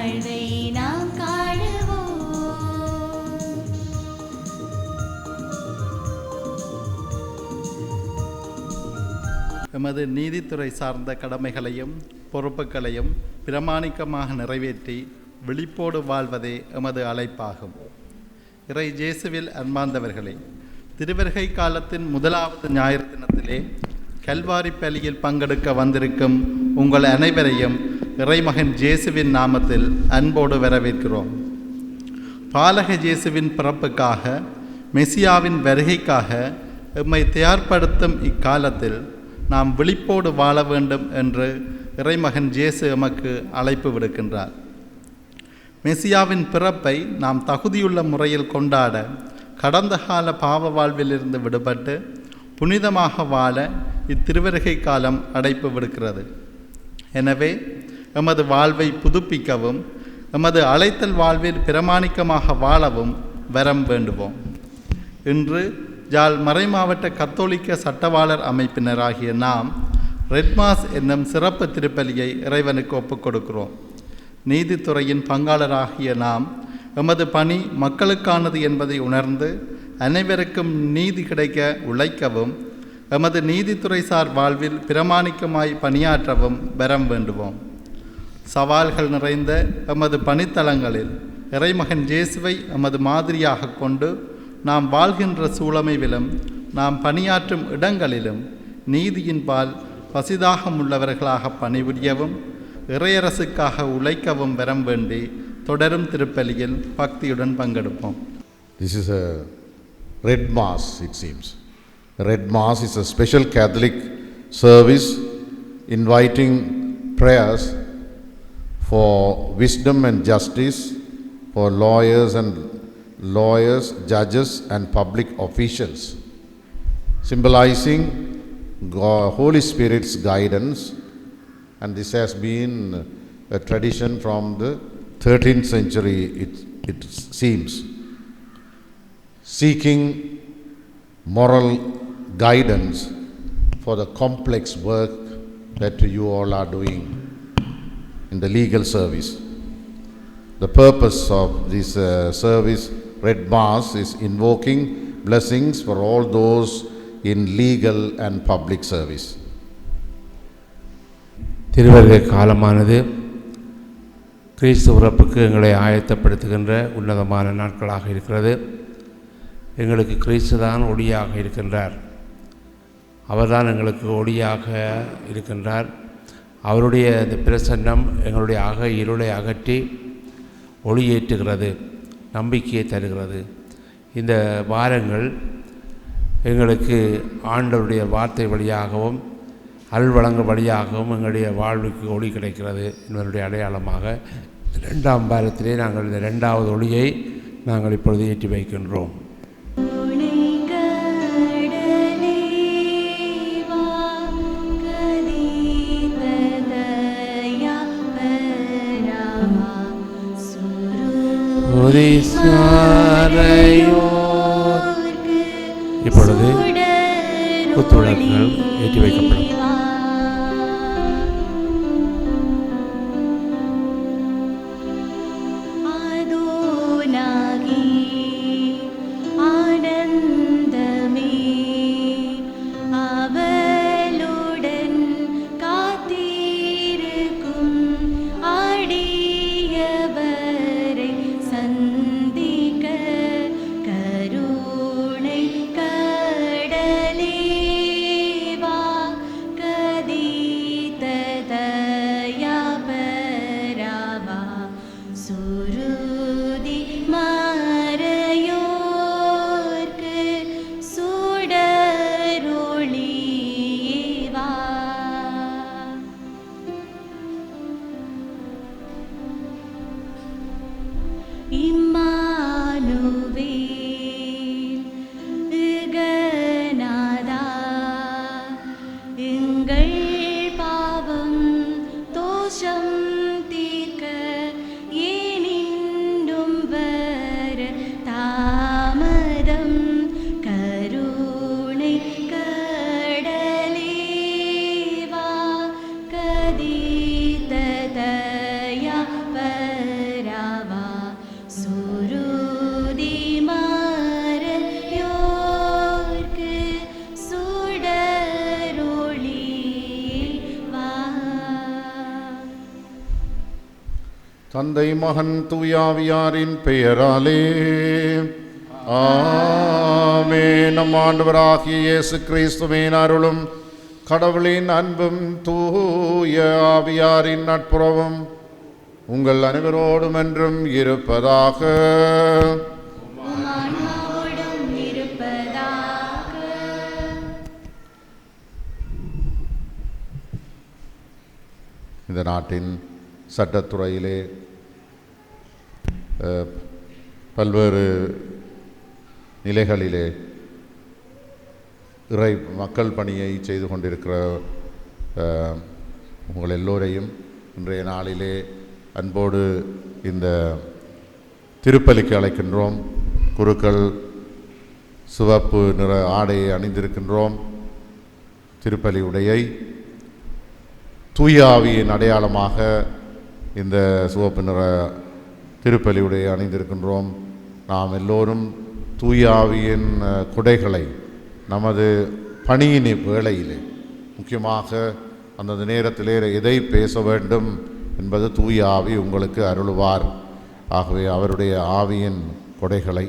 வாழ்வை நாம் காணுவோம். எமது நீதித்துறை சார்ந்த கடமைகளையும் பொறுப்புகளையும் பிரமாணிக்கமாக நிறைவேற்றி விழிப்போடு வாழ்வதே எமது அழைப்பாகும். இறை இயேசுவில் அன்பார்ந்தவர்களே, திருவருகை காலத்தின் முதலாவது ஞாயிறு தினத்திலே கல்வாரி பலியில் பங்கெடுக்க வந்திருக்கும் உங்கள் அனைவரையும் இறைமகன் இயேசுவின் நாமத்தில் அன்போடு வரவேற்கிறோம். பாலக இயேசுவின் பிறப்புக்காக, மெசியாவின் வருகைக்காக எம்மை தயார்படுத்தும் இக்காலத்தில் நாம் விழிப்போடு வாழ வேண்டும் என்று இறைமகன் இயேசு எமக்கு அழைப்பு விடுக்கின்றார். மெசியாவின் பிறப்பை நாம் தகுதியுள்ள முறையில் கொண்டாட கடந்த கால பாவ வாழ்விலிருந்து விடுபட்டு புனிதமாக வாழ இத்திருவருகை காலம் அழைப்பு விடுக்கிறது. எனவே எமது வாழ்வை புதுப்பிக்கவும் எமது அழைத்தல் வாழ்வில் பிரமாணிக்கமாக வாழவும் வரம் வேண்டுவோம். இன்று யாழ் மறைமாவட்ட கத்தோலிக்க சட்டவாளர் அமைப்பினராகிய நாம் ரெட்மாஸ் என்னும் சிறப்பு திருப்பலியை இறைவனுக்கு ஒப்புக் கொடுக்கிறோம். நீதித்துறையின் பங்காளராகிய நாம் எமது பணி மக்களுக்கானது என்பதை உணர்ந்து அனைவருக்கும் நீதி கிடைக்க உழைக்கவும் எமது நீதித்துறை சார் வாழ்வில் பிரமாணிக்கமாய் பணியாற்றவும் வரம் வேண்டுவோம். சவால்கள் நிறைந்த எமது பணித்தளங்களில் இறைமகன் இயேசுவை எமது மாதிரியாக கொண்டு நாம் வாழ்கின்ற சூழமைவிலும் நாம் பணியாற்றும் இடங்களிலும் நீதியின் பால் பசிதாகம் உள்ளவர்களாக பணிபுரியவும் இறையரசுக்காக உழைக்கவும் வரம் வேண்டி தொடரும் திருப்பலியில் பக்தியுடன் பங்கெடுப்போம். This is a Red Mass, it seems. Red Mass is a special Catholic service inviting prayers for wisdom and justice for lawyers, judges and public officials, symbolizing Holy Spirit's guidance, and this has been a tradition from the 13th century, it seems, seeking moral guidance for the complex work that you all are doing in the legal service. The purpose of this service, Red Mass, is invoking blessings for all those in legal and public service. திருவருகை காலமானது கிறிஸ்து பிறப்புக்கு எங்களை ஆயத்தப்படுத்துகின்ற உன்னதமான நாட்களாக இருக்கிறது. எங்களுக்கு கிறிஸ்து தான் ஒளியாக இருக்கின்றார். அவர்தான் எங்களுக்கு ஒளியாக இருக்கின்றார். அவருடைய இந்த பிரசன்னம் எங்களுடைய இருளை அகற்றி ஒளியேற்றுகிறது, நம்பிக்கையை தருகிறது. இந்த வாரங்கள் எங்களுக்கு ஆண்டவருடைய வார்த்தை வழியாகவும் அருள்வழங்க வழியாகவும் எங்களுடைய வாழ்வுக்கு ஒளி கிடைக்கிறது என்பதனுடைய அடையாளமாக 2ஆம் வாரத்திலே நாங்கள் இந்த 2வது ஒளியை நாங்கள் இப்பொழுது ஏற்றி வைக்கின்றோம். இப்பொழுது குத்துவிளக்குகள் ஏற்றி வைக்கப்படும். தந்தை மகன் தூயாவியாரின் பெயராலே ஆமென். நம் ஆண்டவராகிய இயேசு கிறிஸ்துவின் அருளும் கடவுளின் அன்பும் தூய ஆவியாரின் நட்புறவும் உங்கள் அனைவரோடும் என்றும் இருப்பதாக. ஆன்மாவோடும் இருப்பதாக. இந்த நாட்டின் சட்டத்துறையிலே பல்வேறு நிலைகளிலே இறை மக்கள் பணியை செய்து கொண்டிருக்கிற உங்கள் எல்லோரையும் இன்றைய நாளிலே அன்போடு இந்த திருப்பலிக்கு அழைக்கின்றோம். குருக்கள் சிவப்பு நிற ஆடையை அணிந்திருக்கின்றோம். திருப்பலி உடையை தூய ஆவியின் அடையாளமாக இந்த சிவப்பு நிற திருப்பலி உடையை அணிந்திருக்கின்றோம். நாம் எல்லோரும் தூய ஆவியின் குடைகளை நமது பணியின் வேளையிலே முக்கியமாக அந்தந்த நேரத்திலே எதை பேச வேண்டும் என்பது தூய ஆவி உங்களுக்கு அருளுவார். ஆகவே அவருடைய ஆவியின் கொடைகளை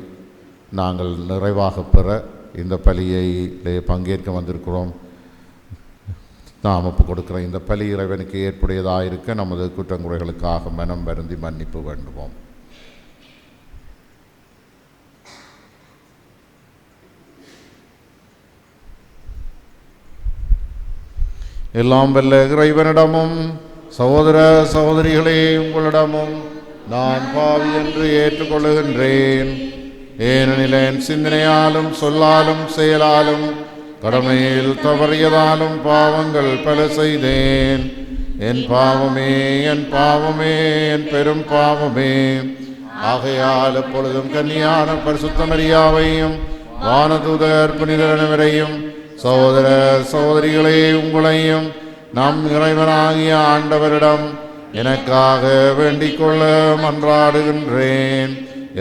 நாங்கள் நிறைவாக பெற இந்த பலியிலே பங்கேற்க வந்திருக்கிறோம். நாம் ஒப்பு கொடுக்கிற இந்த பலி இறைவனுக்கு ஏற்புடையதாக இருக்க நமது குற்றங்குறைகளுக்காக மனம் வருந்தி மன்னிப்பு வேண்டுவோம். எல்லாம் வல்ல இறைவனிடமும் சகோதர சகோதரிகளே உங்களிடமும் நான் பாவி என்று ஏற்றுக்கொள்ளுகின்றேன். ஏனெனில் என் சிந்தனையாலும் சொல்லாலும் செயலாலும் கடமையில் தவறியதாலும் பாவங்கள் பல செய்தேன். என் பாவமே என் பாவமே என் பெரும் பாவமே. ஆகையால் எப்பொழுதும் கன்னியான பரிசுத்த மரியாவையும் வானதூதர் புனிதர் அனைவரையும் சகோதர சகோதரிகளே உங்களையும் நம் இறைவனாகிய ஆண்டவரிடம் எனக்காக வேண்டிக் கொள்ள மன்றாடுகின்றேன்.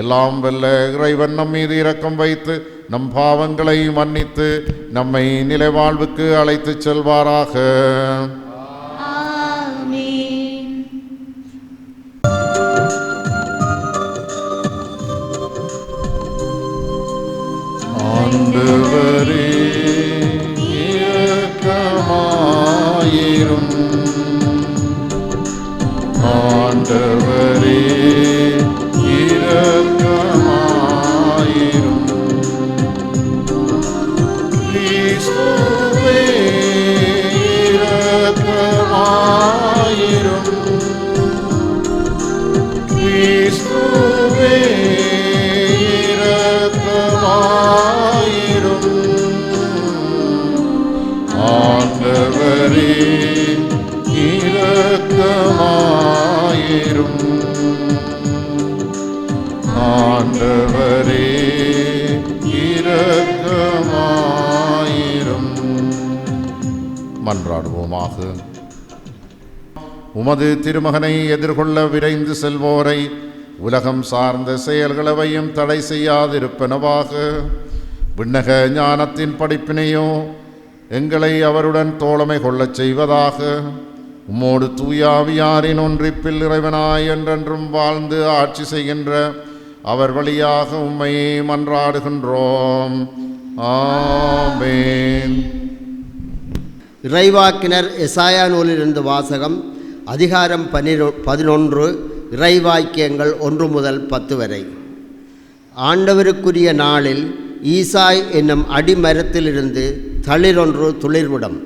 எல்லாம் வல்ல இறைவன் நம் மீது இரக்கம் வைத்து நம் பாவங்களை மன்னித்து நம்மை நிலை வாழ்வுக்கு அழைத்து செல்வாராக. ஆமென். ஆண்டவரே இரக்கமாயிரும். ஆண்டவரே இரக்கமாயிரும். கிறிஸ்துவே இரக்கமாயிரும். கிறிஸ்துவே இரக்கமாயிரும். ஆண்டவரே இரக்கமாயிரும். ஆண்டவரே இரக்கமாயிரும். மன்றாடுவோமாக. உமது திருமகனை எதிர்கொள்ள விரைந்து செல்வோரை உலகம் சார்ந்த செயல்களவையும் தடை செய்யாதிருப்பனவாக. விண்ணக ஞானத்தின் படிப்பினையோ எங்களை அவருடன் தோழமை கொள்ளச் செய்வதாக. உம்மோடு தூயாவியாரின் ஒன்றிப்பில் இறைவனாய் என்றென்றும் வாழ்ந்து ஆட்சி செய்கின்ற அவர் வழியாக உம்மை மன்றாடுகின்றோம். ஆமென். இறைவாக்கினர் எசாயா நூலிலிருந்து வாசகம். அதிகாரம் 11. இறைவாக்கியங்கள் 1 முதல் 10 வரை. ஆண்டவருக்குரிய நாளில் ஈசாய் என்னும் அடிமரத்திலிருந்து தளிரொன்று துளிர்விடும்.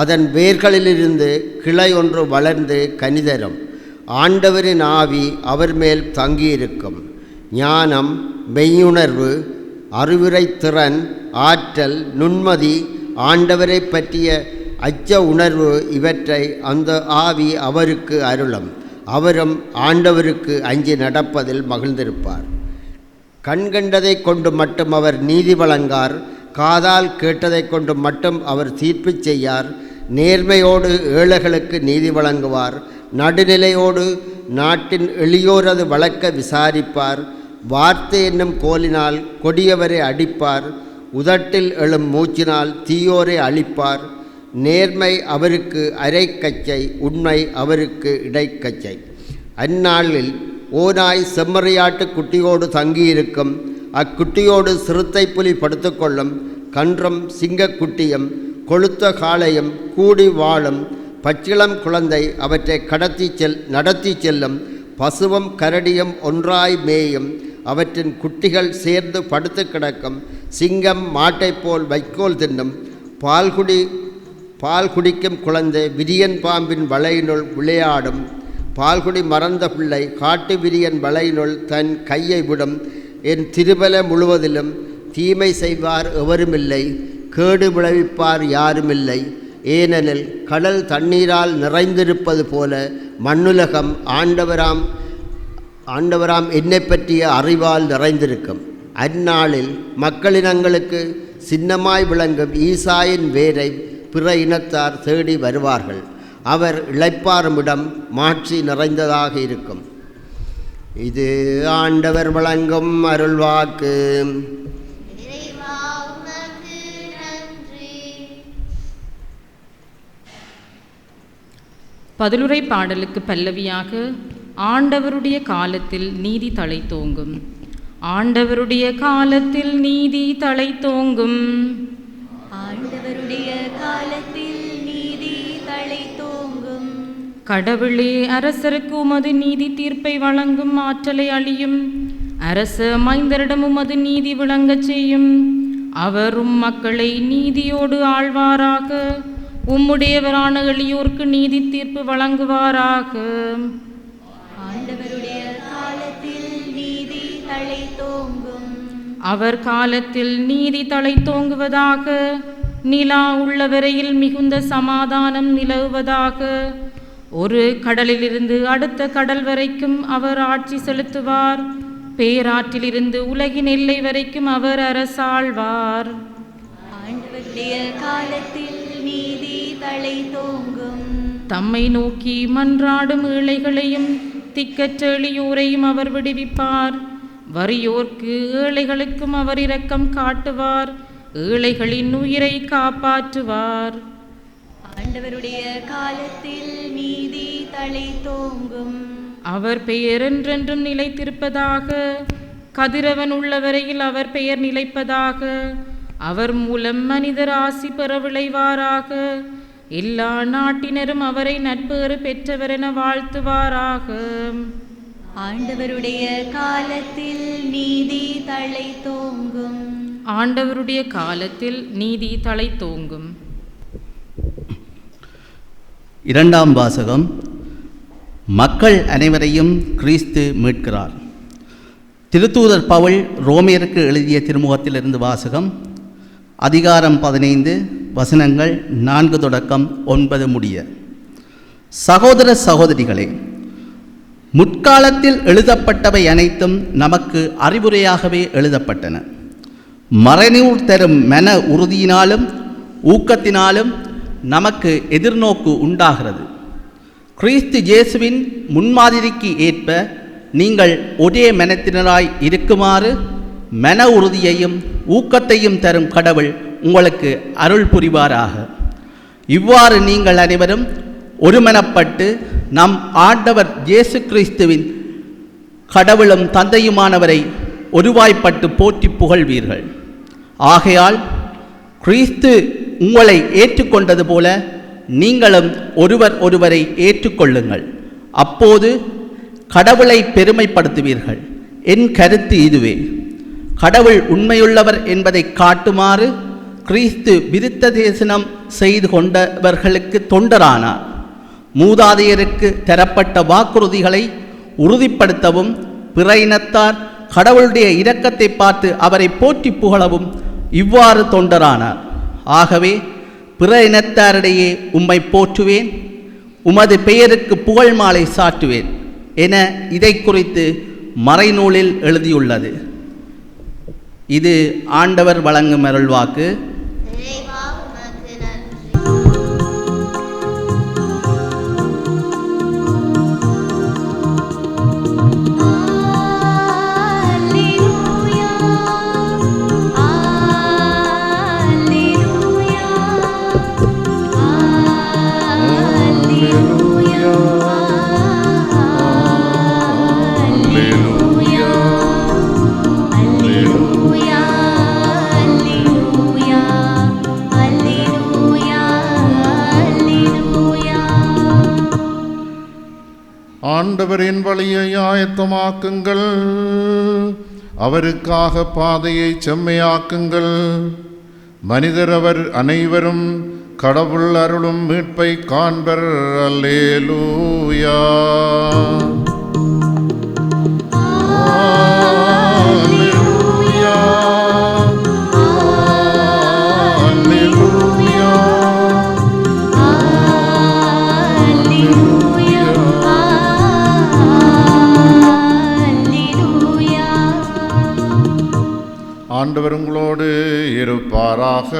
அதன் வேர்களிலிருந்து கிளை ஒன்று வளர்ந்து கனிதரும். ஆண்டவரின் ஆவி அவர் மேல் தங்கியிருக்கும். ஞானம், மெய்யுணர்வு, அறிவுரைத்திறன், ஆற்றல், நுண்மதி, ஆண்டவரை பற்றிய அச்ச உணர்வு இவற்றை அந்த ஆவி அவருக்கு அருளும். அவரும் ஆண்டவருக்கு அஞ்சி நடப்பதில் மகிழ்ந்திருப்பார். கண்கண்டதை கொண்டு மட்டும் அவர் நீதி வழங்கார். காதால் கேட்டதை கொண்டு மட்டும் அவர் தீர்ப்பு செய்யார். நேர்மையோடு ஏழைகளுக்கு நீதி வழங்குவார். நடுநிலையோடு நாட்டின் எளியோரது வழக்க விசாரிப்பார். வார்த்தை என்னும் கோலினால் கொடியவரை அடிப்பார். உதட்டில் எழும் மூச்சினால் தீயோரை அழிப்பார். நேர்மை அவருக்கு அரைக்கச்சை, உண்மை அவருக்கு இடைக்கச்சை. அந்நாளில் ஓநாய் செம்மறியாட்டு குட்டியோடு தங்கியிருக்கும், அக்குட்டியோடு சிறுத்தை புலி படுத்துக்கொள்ளும், கன்றும் சிங்கக்குட்டியும் கொளுத்த காளையும் கூடி வாழும், பச்சிளம் குழந்தை அவற்றை நடத்தி செல்லும், பசுவும் கரடியும் ஒன்றாய் மேயும், அவற்றின் குட்டிகள் சேர்ந்து படுத்து கிடக்கும், சிங்கம் மாட்டைப் போல் வைக்கோல் தின்னும், பால் குடிக்கும் குழந்தை விரியன் பாம்பின் வலையினுள் விளையாடும், பால்குடி மறந்த பிள்ளை காட்டு விரியன் வலையினுள் தன் கையை விடும், என் திருபல முழுவதிலும் தீமை செய்வார் எவருமில்லை, கேடு விளைவிப்பார் யாருமில்லை. ஏனெனில் கடல் தண்ணீரால் நிறைந்திருப்பது போல மண்ணுலகம் ஆண்டவராம் என்னை பற்றிய அறிவால் நிறைந்திருக்கும். அந்நாளில் மக்களினங்களுக்கு சின்னமாய் விளங்கும் ஈசாயின் வேரை பிற இனத்தார் தேடி வருவார்கள். அவர் இளைப்பாறுமிடம் மாட்சி நிறைந்ததாக இருக்கும். இது ஆண்டவர் வழங்கும் அருள்வாக்கு. பதிலுரை பாடலுக்கு பல்லவியாக ஆண்டவருடைய காலத்தில் நீதி தழைத்தோங்கும். ஆண்டவருடைய காலத்தில் நீதி தழைத்தோங்கும். ஆண்டவருடைய காலத்தில் நீதி தழைத்தோங்கும். கடவுளே, அரசருக்கு உமது நீதி தீர்ப்பை வழங்கும் ஆற்றலை அளியும். அரச மைந்தரிடம் உமது நீதி விளங்கச் செய்யும். அவரும் மக்களை நீதியோடு ஆழ்வாராக. உம்முடையவரான எளியோர்க்கு நீதி தீர்ப்பு வழங்குவாராக. ஆண்டவருடைய காலத்தில் நீதி தழைத்தோங்கும். அவர் காலத்தில் நீதி தழைத்தோங்குவதாக. நிலா உள்ளவரையில் மிகுந்த சமாதானம் நிலவுவதாக. ஒரு கடலிலிருந்து அடுத்த கடல் வரைக்கும் அவர் ஆட்சி செலுத்துவார். பேராற்றிலிருந்து உலகின் எல்லை வரைக்கும் அவர் அரசாழ்வார். ஆண்டவருடைய காலத்தில் நீதி தழைத்தோங்கும். தம்மை நோக்கி மன்றாடும் ஏழைகளையும் திக்கற்ற எளியோரையும் அவர் விடுவிப்பார். வறியோர்க்கு ஏழைகளுக்கும் அவர் இரக்கம் காட்டுவார். ஏழைகளின் உயிரை காப்பாற்றுவார். ஆண்டவருடைய காலத்தில் நீதி தழைத்தோங்கும். அவர் பெயர் என்றென்றும் நிலைத்திருப்பதாக. கதிரவன் உள்ளவரையில் அவர் பெயர் நிலைப்பதாக. அவர் மூலம் மனிதர் ஆசி பெற விளைவாராக. எல்லா நாட்டினரும் அவரை நட்பேறு பெற்றவரென வாழ்த்துவாராக. ஆண்டவருடைய காலத்தில் நீதி தழைத்தோங்கும். ஆண்டவருடைய காலத்தில் நீதி தழைத்தோங்கும். இரண்டாம் வாசகம். மக்கள் அனைவரையும் கிறிஸ்து மீட்கிறார். திருத்தூதர் பவுல் ரோமியருக்கு எழுதிய திருமுகத்திலிருந்து வாசகம். அதிகாரம் 15 வசனங்கள் 4 தொடக்கம் 9 முடிய. சகோதர சகோதரிகளே, முற்காலத்தில் எழுதப்பட்டவை அனைத்தும் நமக்கு அறிவுரையாகவே எழுதப்பட்டன. மறைநூல் தரும் மன உறுதியினாலும் ஊக்கத்தினாலும் நமக்கு எதிர்நோக்கு உண்டாகிறது. கிறிஸ்து இயேசுவின் முன்மாதிரிக்கு ஏற்ப நீங்கள் ஒரே மனத்தினராய் இருக்குமாறு மன உறுதியையும் ஊக்கத்தையும் தரும் கடவுள் உங்களுக்கு அருள் புரிவாராக. இவ்வாறு நீங்கள் அனைவரும் ஒருமனப்பட்டு நம் ஆண்டவர் இயேசு கிறிஸ்துவின் கடவுளும் தந்தையுமானவரை ஒருவாய்ப்பட்டு போற்றி புகழ்வீர்கள். ஆகையால் கிறிஸ்து உங்களை ஏற்றுக்கொண்டது போல நீங்களும் ஒருவர் ஒருவரை ஏற்றுக்கொள்ளுங்கள். அப்போது கடவுளை பெருமைப்படுத்துவீர்கள். என் கருத்து இதுவே. கடவுள் உண்மையுள்ளவர் என்பதை காட்டுமாறு கிறிஸ்து விருத்த தேசனம் செய்து கொண்டவர்களுக்கு தொண்டரானார். மூதாதையருக்கு தரப்பட்ட வாக்குறுதிகளை உறுதிப்படுத்தவும் பிற இனத்தார் கடவுளுடைய இரக்கத்தை பார்த்து அவரை போற்றி புகழவும் இவ்வாறு தொண்டரானார். ஆகவே பிற இனத்தாரிடையே உம்மை போற்றுவேன், உமது பெயருக்கு புகழ் மாலை சாற்றுவேன் என இதை குறித்து மறைநூலில் எழுதியுள்ளது. இது ஆண்டவர் வழங்கும் அருள்வாக்கு. ஆண்டவரின் வழியை ஆயத்தமாக்குங்கள், அவருக்காக பாதையை செம்மையாக்குங்கள். மனிதர் அவர் அனைவரும் கடவுள் அருளும் மீட்பை காண்பர். அல்லேலூயா. ஆண்டவர் உங்களோடு இருப்பாராக.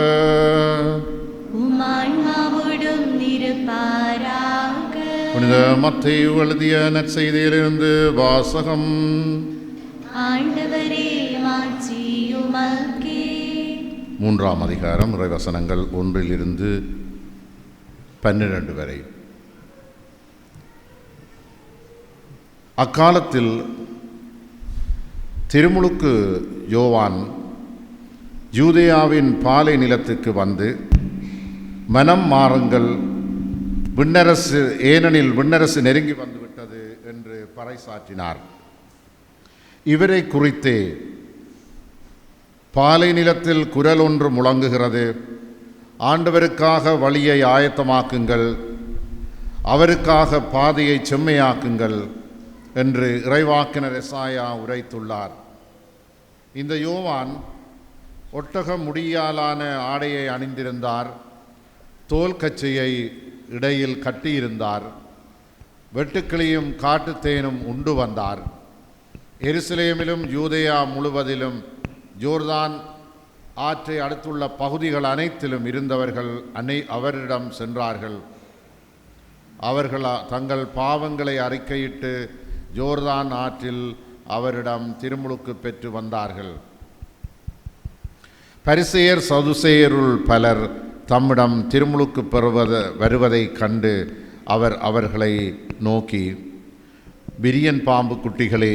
உம்மான்மாவோடும் இருப்பாராக. புனித மத்தேயு எழுதிய நற்செய்தியிலிருந்து வாசகம். ஆண்டவரே மாட்சி உமக்கே. 3ஆம் அதிகாரம் இறைவசனங்கள் 1 - 12 வரை. அக்காலத்தில் திருமுழுக்கு யோவான் யூதேயாவின் பாலை நிலத்துக்கு வந்து, மனம் மாறுங்கள், விண்ணரசு ஏனெனில் விண்ணரசு நெருங்கி வந்துவிட்டது என்று பறைசாற்றினார். இவரை குறித்தே பாலை நிலத்தில் குரல் ஒன்று முழங்குகிறது, ஆண்டவருக்காக வழியை ஆயத்தமாக்குங்கள், அவருக்காக பாதையை செம்மையாக்குங்கள் என்று இறைவாக்கினர் எசாயா உரைத்துள்ளார். இந்த யோவான் ஒட்டக முடியாலான ஆடையை அணிந்திருந்தார், தோல் கச்சையை இடையில் கட்டியிருந்தார், வெட்டுக்கிளியும் காட்டுத்தேனும் உண்டு வந்தார். எருசலேமிலும் யூதேயா முழுவதிலும் ஜோர்தான் ஆற்றை அடுத்துள்ள பகுதிகள் அனைத்திலும் இருந்தவர்கள் அவரிடம் சென்றார்கள். அவர்கள் தங்கள் பாவங்களை அறிக்கையிட்டு ஜோர்தான் ஆற்றில் அவரிடம் திருமுழுக்கு பெற்று வந்தார்கள். பரிசேயர் சதுசேயருள் பலர் தம்மிடம் திருமுழுக்கு வருவதைக் கண்டு அவர்களை நோக்கி, விரியன் பாம்பு குட்டிகளே,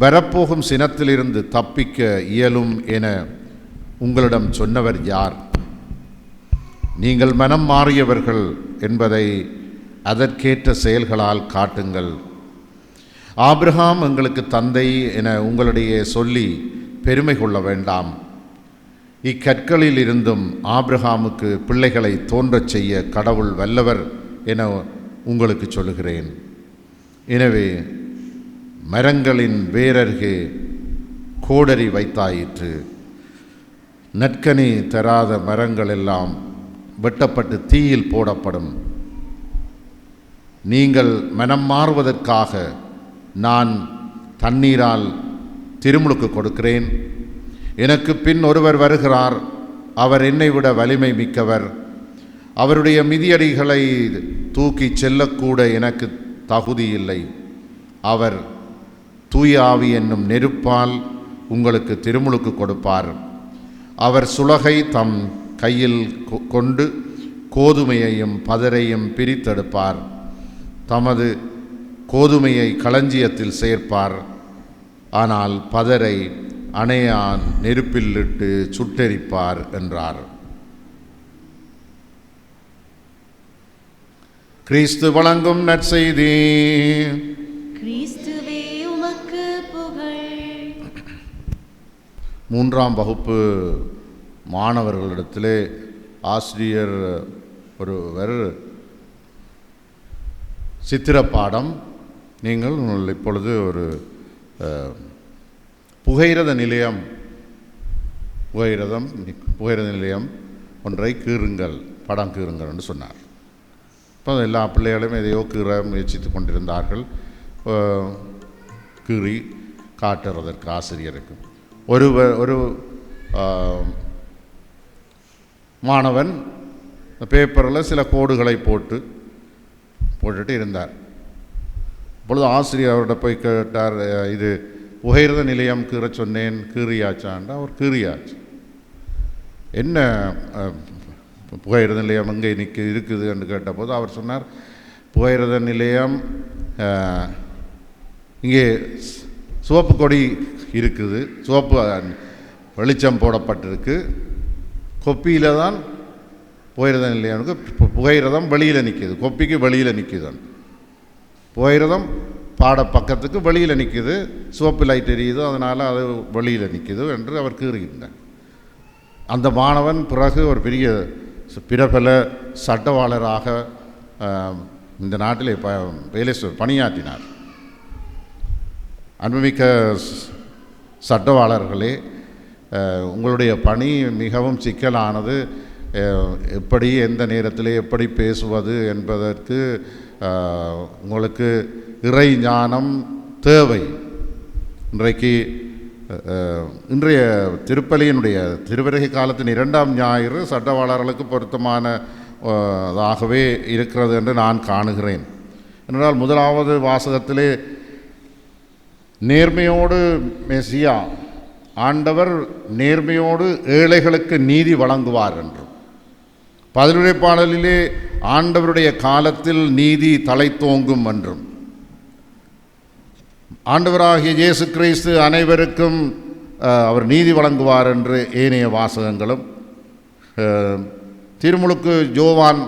வரப்போகும் சினத்திலிருந்து தப்பிக்க இயலும் என உங்களிடம் சொன்னவர் யார்? நீங்கள் மனம் மாறியவர்கள் என்பதை அதற்கேற்ற செயல்களால் காட்டுங்கள். ஆபிரகாம் எங்களுக்கு தந்தை என உங்களிடையே சொல்லி பெருமை கொள்ள வேண்டாம். இக்கற்களில் இருந்தும் ஆபிரகாமுக்கு பிள்ளைகளை தோன்றச் செய்ய கடவுள் வல்லவர் என உங்களுக்கு சொல்லுகிறேன். எனவே மரங்களின் வேரருகே கோடரி வைத்தாயிற்று. நற்கனி தராத மரங்கள் எல்லாம் வெட்டப்பட்டு தீயில் போடப்படும். நீங்கள் மனம் மாறுவதற்காக நான் தண்ணீரால் திருமுழுக்கு கொடுக்கிறேன். எனக்கு பின் ஒருவர் வருகிறார், அவர் என்னை விட வலிமை மிக்கவர். அவருடைய மிதியடிகளை தூக்கி செல்லக்கூட எனக்கு தகுதி இல்லை. அவர் தூய ஆவி என்னும் நெருப்பால் உங்களுக்கு திருமுழுக்கு கொடுப்பார். அவர் சுளகை தம் கையில் கொண்டு கோதுமையையும் பதரையும் பிரித்தெடுப்பார். தமது கோதுமையை களஞ்சியத்தில் சேர்ப்பார், ஆனால் பதரை அணையான் நெருப்பில் இட்டு சுட்டெரிப்பார் என்றார். கிறிஸ்து வழங்கும் நற்செய்தி. கிறிஸ்துவே உமக்கு புகழ். 3ஆம் வகுப்பு மாணவர்களிடத்திலே ஆசிரியர் ஒருவர் சித்திரப்பாடம், நீங்கள் இப்பொழுது ஒரு புகையிரத நிலையம் ஒன்றை கீறுங்கள், படம் கீறுங்கள் என்று சொன்னார். இப்போ எல்லா பிள்ளைகளும் எதையோ கீற முயற்சித்து கொண்டிருந்தார்கள். கீறி காட்டுறதற்கு ஆசிரியருக்கு ஒரு மாணவன் பேப்பரில் சில கோடுகளை போட்டுட்டு இருந்தார். அப்பொழுது ஆசிரியர் அவர்கிட்ட போய் கேட்டார், இது புகையிரத நிலையம் கீற சொன்னேன், கீறியாச்சான்டா. அவர் கீறியாச்சு. என்ன புகையிரத நிலையம் எங்கே இருக்குது என்று கேட்டபோது அவர் சொன்னார், புகையிரத நிலையம் இங்கே சிவப்பு கொடி இருக்குது, சிவப்பு வெளிச்சம் போடப்பட்டிருக்கு, கொப்பியில் தான் புகையிரத நிலையம்க்கு புகையிரதம் வெளியில் நிற்கிது, கொப்பிக்கு வெளியில் நிற்கிது. புகையிரதம் பாட பக்கத்துக்கு வெளியில் நிற்குது, சிவப்பு லைட் எரியுது, அதனால் அது வெளியில் நிற்குது என்று அவர் கூறுகின்றார். அந்த மாணவன் பிறகு ஒரு பெரிய பிரபல சட்டவாளராக இந்த நாட்டிலே வேலை பணியாற்றினார். அன்புமிக்க சட்டவாளர்களே, உங்களுடைய பணி மிகவும் சிக்கலானது. எப்படி எந்த நேரத்தில் எப்படி பேசுவது என்பதற்கு உங்களுக்கு இறை ஞானம் தேவை. இன்றைய திருப்பலியினுடைய திருவருகை காலத்தின் 2ஆம் ஞாயிறு சட்டவாளர்களுக்கு பொருத்தமானதாகவே இருக்கிறது என்று நான் காணுகிறேன். என்றால் முதலாவது வாசகத்திலே நேர்மையோடு மெசியா ஆண்டவர் நேர்மையோடு ஏழைகளுக்கு நீதி வழங்குவார் என்றும், பதிலுரை பாடலிலே ஆண்டவருடைய காலத்தில் நீதி தலைத்தோங்கும் என்றும், ஆண்டவராகிய இயேசு கிறிஸ்து அனைவருக்கும் அவர் நீதி வழங்குவார் என்று ஏனைய வாசகங்களும், திருமுழுக்கு யோவான்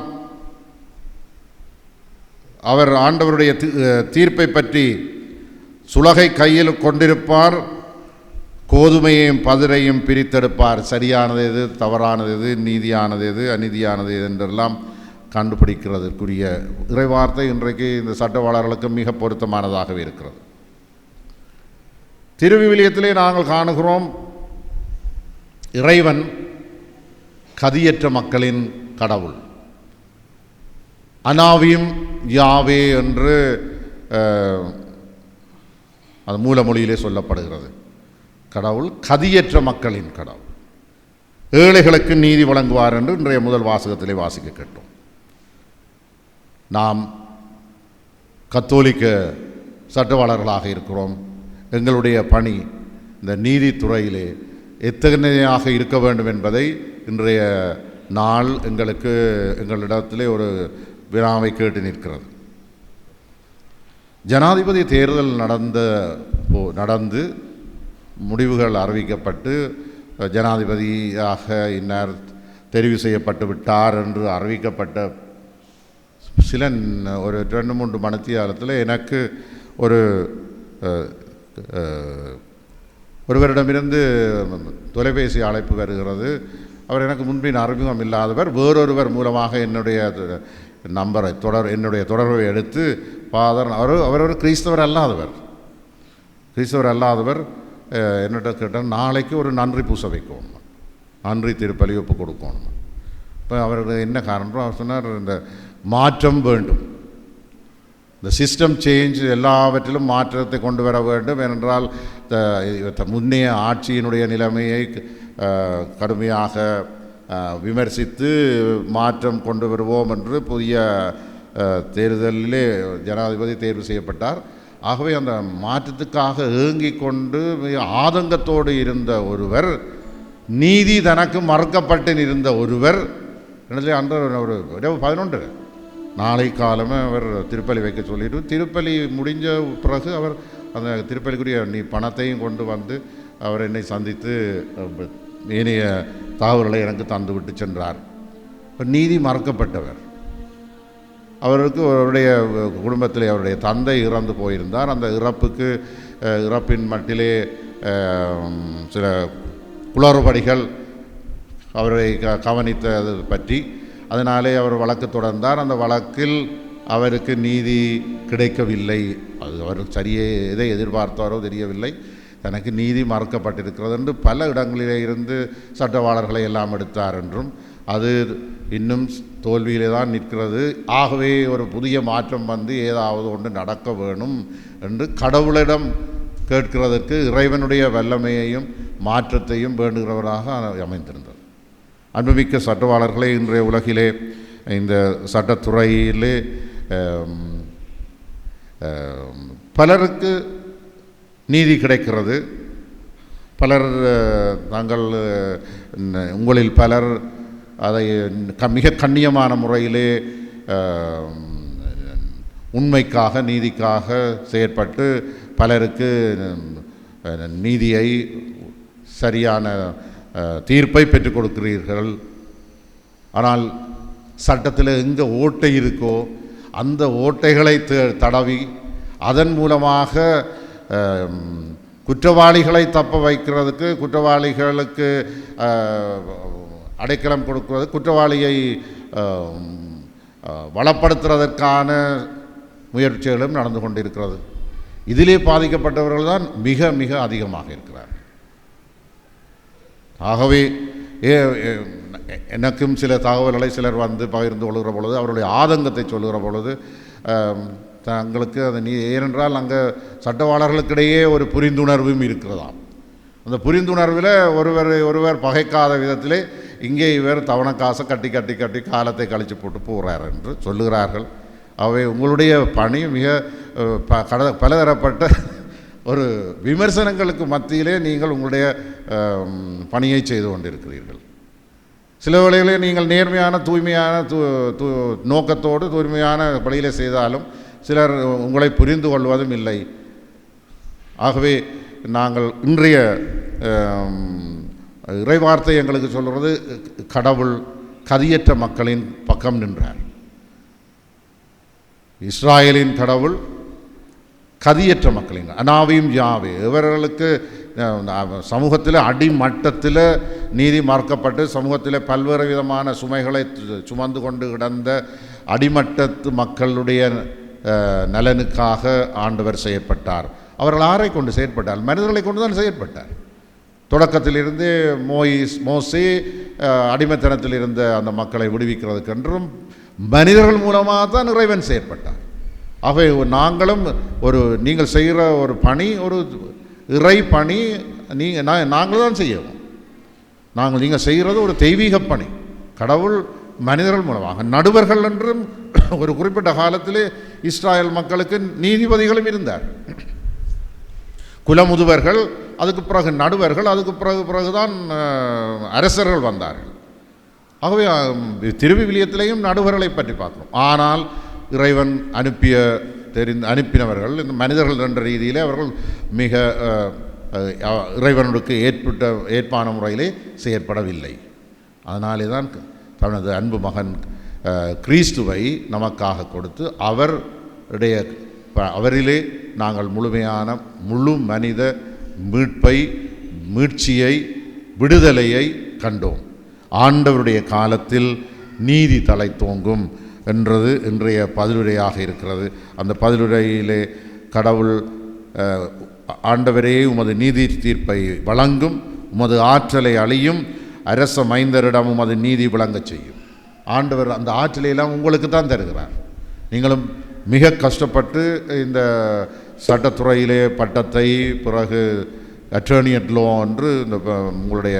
அவர் ஆண்டவருடைய தீர்ப்பை பற்றி சுலகை கையில் கொண்டிருப்பார், கோதுமையையும் பதிரையும் பிரித்தெடுப்பார், சரியானது எது, தவறானது எது, நீதியானது எது, அநீதியானது எது என்றெல்லாம் கண்டுபிடிக்கிறதற்குரிய இறைவார்த்தை இன்றைக்கு இந்த சட்டவாளர்களுக்கு மிக பொருத்தமானதாகவே இருக்கிறது. திருவிவிலியத்திலே நாங்கள் காணுகிறோம், இறைவன் கதியற்ற மக்களின் கடவுள். அனாவியும் யாவே என்று அது மூலமொழியிலே சொல்லப்படுகிறது. கடவுள் கதியற்ற மக்களின் கடவுள், ஏழைகளுக்கு நீதி வழங்குவார் என்று இன்றைய முதல் வாசகத்திலே வாசிக்க கேட்டோம். நாம் கத்தோலிக்க சட்டவாளர்களாக இருக்கிறோம். எங்களுடைய பணி இந்த நீதித்துறையிலே எத்தகையாக இருக்க வேண்டும் என்பதை இன்றைய நாள் எங்களிடத்திலே ஒரு வினாவை கேட்டு நிற்கிறது. ஜனாதிபதி தேர்தல் நடந்து முடிவுகள் அறிவிக்கப்பட்டு ஜனாதிபதியாக இன்னார் தெரிவு செய்யப்பட்டு விட்டார் என்று அறிவிக்கப்பட்ட சில ஒரு 2-3 மணித்தியாலத்தில் எனக்கு ஒருவரிடமிருந்து தொலைபேசி அழைப்பு வருகிறது. அவர் எனக்கு முன்பின் அறிமுகம் இல்லாதவர், வேறொருவர் மூலமாக என்னுடைய நம்பரை என்னுடைய தொடர்பை எடுத்து ஃபாதர் அவர் ஒரு கிறிஸ்தவர் அல்லாதவர் என்னிட்ட கேட்டால் நாளைக்கு ஒரு நன்றி பூச வைக்கணும், நன்றி திருப்பலி ஒப்பு கொடுக்கணும். இப்போ அவருக்கு என்ன காரணம்? அவர் சொன்னார், இந்த மாற்றம் வேண்டும், இந்த சிஸ்டம் சேஞ்ச், எல்லாவற்றிலும் மாற்றத்தை கொண்டு வர வேண்டும். ஏனென்றால் முன்னைய ஆட்சியினுடைய நிலைமையை கடுமையாக விமர்சித்து மாற்றம் கொண்டு வருவோம் என்று புதிய தேர்தலிலே ஜனாதிபதி தேர்வு செய்யப்பட்டார். ஆகவே அந்த மாற்றத்துக்காக ஏங்கிக் கொண்டு ஆதங்கத்தோடு இருந்த ஒருவர், நீதி தனக்கு மறுக்கப்பட்டு இருந்த ஒருவர், அன்று ஒரு 11 நாளை காலமே அவர் திருப்பலி வைக்க சொல்லிட்டு, திருப்பலி முடிஞ்ச பிறகு அவர் அந்த திருப்பலிக்குரிய பணத்தையும் கொண்டு வந்து அவர் என்னை சந்தித்து ஏனைய தகவல்களை எனக்கு தந்து விட்டு சென்றார். நீதி மறக்கப்பட்டவர். அவருக்கு அவருடைய குடும்பத்தில் அவருடைய தந்தை இறந்து போயிருந்தார். அந்த இறப்பின் மட்டிலே சில குளறுபடிகள் அவரை கவனித்தது பற்றி, அதனாலே அவர் வழக்கு தொடர்ந்தார். அந்த வழக்கில் அவருக்கு நீதி கிடைக்கவில்லை. அது அவர் எதை எதிர்பார்த்தாரோ தெரியவில்லை. தனக்கு நீதி மறுக்கப்பட்டிருக்கிறது என்று பல இடங்களிலே இருந்து சட்டவாளர்களை எல்லாம் எடுத்தார் என்றும், அது இன்னும் தோல்வியிலே தான் நிற்கிறது. ஆகவே ஒரு புதிய மாற்றம் வந்து ஏதாவது ஒன்று நடக்க வேணும் என்று கடவுளிடம் கேட்கிறதற்கு இறைவனுடைய வல்லமையையும் மாற்றத்தையும் வேண்டுகிறவராக அமைந்திருந்தது. அன்புமிக்க சட்டவாளர்களே, இன்றைய உலகிலே இந்த சட்டத்துறையிலே பலருக்கு நீதி கிடைக்கிறது. பலர் உங்களில் பலர் அதை மிக கண்ணியமான முறையிலே உண்மைக்காக நீதிக்காக செயற்பட்டு பலருக்கு நீதியை சரியான தீர்ப்பை பெற்றுக் கொடுக்கிறீர்கள். ஆனால் சட்டத்தில் எங்கே ஓட்டை இருக்கோ அந்த ஓட்டைகளை தடவி அதன் மூலமாக குற்றவாளிகளை தப்ப வைக்கிறதுக்கு, குற்றவாளிகளுக்கு அடைக்கலம் கொடுக்கிறது, குற்றவாளியை வளப்படுத்துவதற்கான முயற்சிகளும் நடந்து கொண்டிருக்கிறது. இதிலே பாதிக்கப்பட்டவர்கள் தான் மிக மிக அதிகமாக இருக்கிறார். ஆகவே எனக்கும் சில தகவல்களை சிலர் வந்து பகிர்ந்து கொள்கிற பொழுது, அவருடைய ஆதங்கத்தை சொல்லுகிற பொழுது, தங்களுக்கு அது ஏனென்றால் அங்கே சட்டவாளர்களுக்கிடையே ஒரு புரிந்துணர்வும் இருக்கிறதாம். அந்த புரிந்துணர்வில் ஒருவர் பகைக்காத விதத்திலே இங்கே இவர் தவணை காசை கட்டி கட்டி கட்டி காலத்தை கழித்து போட்டு போகிறார் என்று சொல்லுகிறார்கள். அவை உங்களுடைய பணி மிக பலதரப்பட்ட ஒரு விமர்சனங்களுக்கு மத்தியிலே நீங்கள் உங்களுடைய பணியை செய்து கொண்டிருக்கிறீர்கள். சில வேளையிலே நீங்கள் நேர்மையான தூய்மையான நோக்கத்தோடு தூய்மையான வழியிலே செய்தாலும் சிலர் உங்களை புரிந்து கொள்வதும் இல்லை. ஆகவே நாங்கள் இன்றைய இறைவார்த்தை எங்களுக்கு சொல்கிறது, கடவுள் கதியற்ற மக்களின் பக்கம் நின்றார். இஸ்ராயலின் கடவுள் கதியற்ற மக்களின் அனாவியும் யாவே, இவர்களுக்கு சமூகத்தில் அடிமட்டத்தில் நீதி மறுக்கப்பட்டு சமூகத்தில் பல்வேறு விதமான சுமைகளை சுமந்து கொண்டு கிடந்த அடிமட்டத்து மக்களுடைய நலனுக்காக ஆண்டவர் செயற்பட்டார். அவர்கள் யாரை கொண்டு செயற்பட்டார்? மனிதர்களை கொண்டு தான் செயற்பட்டார். தொடக்கத்திலிருந்து மோசே அடிமைத்தனத்தில் இருந்த அந்த மக்களை விடுவிக்கிறதுக்கென்றும் மனிதர்கள் மூலமாக தான் இறைவன் செயற்பட்டார். ஆகவே நாங்களும் நீங்கள் செய்கிற ஒரு பணி ஒரு இறை பணி. நாங்கள் தான் செய்யணும். நீங்கள் செய்கிறது ஒரு தெய்வீக பணி. கடவுள் மனிதர்கள் மூலமாக நடுவர்கள் என்றும் ஒரு குறிப்பிட்ட காலத்திலே இஸ்ராயல் மக்களுக்கு நீதிபதிகளும் இருந்தார். குலமுதுவர்கள், அதுக்கு பிறகு நடுவர்கள், அதுக்கு பிறகுதான் அரசர்கள் வந்தார்கள். ஆகவே திருவிவிலியத்திலேயும் நடுவர்களை பற்றி பார்க்கிறோம். ஆனால் இறைவன் அனுப்பினவர்கள் இந்த மனிதர்கள் என்ற ரீதியிலே அவர்கள் மிக இறைவனுக்கு ஏற்பான முறையிலே செயற்படவில்லை. அதனாலே தான் தனது அன்பு மகன் கிறிஸ்துவை நமக்காக கொடுத்து அவரிலே நாங்கள் முழு மனித மீட்சியை விடுதலையை கண்டோம். ஆண்டவருடைய காலத்தில் நீதி தலை தோங்கும் என்றது இன்றைய பதிலுரையாக இருக்கிறது. அந்த பதிலுரையிலே கடவுள் ஆண்டவரே உமது நீதி தீர்ப்பை வழங்கும், உமது ஆற்றலை அழியும், அரச மைந்தரிடம் உமது நீதி விளங்கச் செய்யும். ஆண்டவர் அந்த ஆற்றலையெல்லாம் உங்களுக்கு தான் தருகிறார். நீங்களும் மிக கஷ்டப்பட்டு இந்த சட்டத்துறையிலே பட்டத்தை, பிறகு அட்டர்னியட் லோ என்று இந்த உங்களுடைய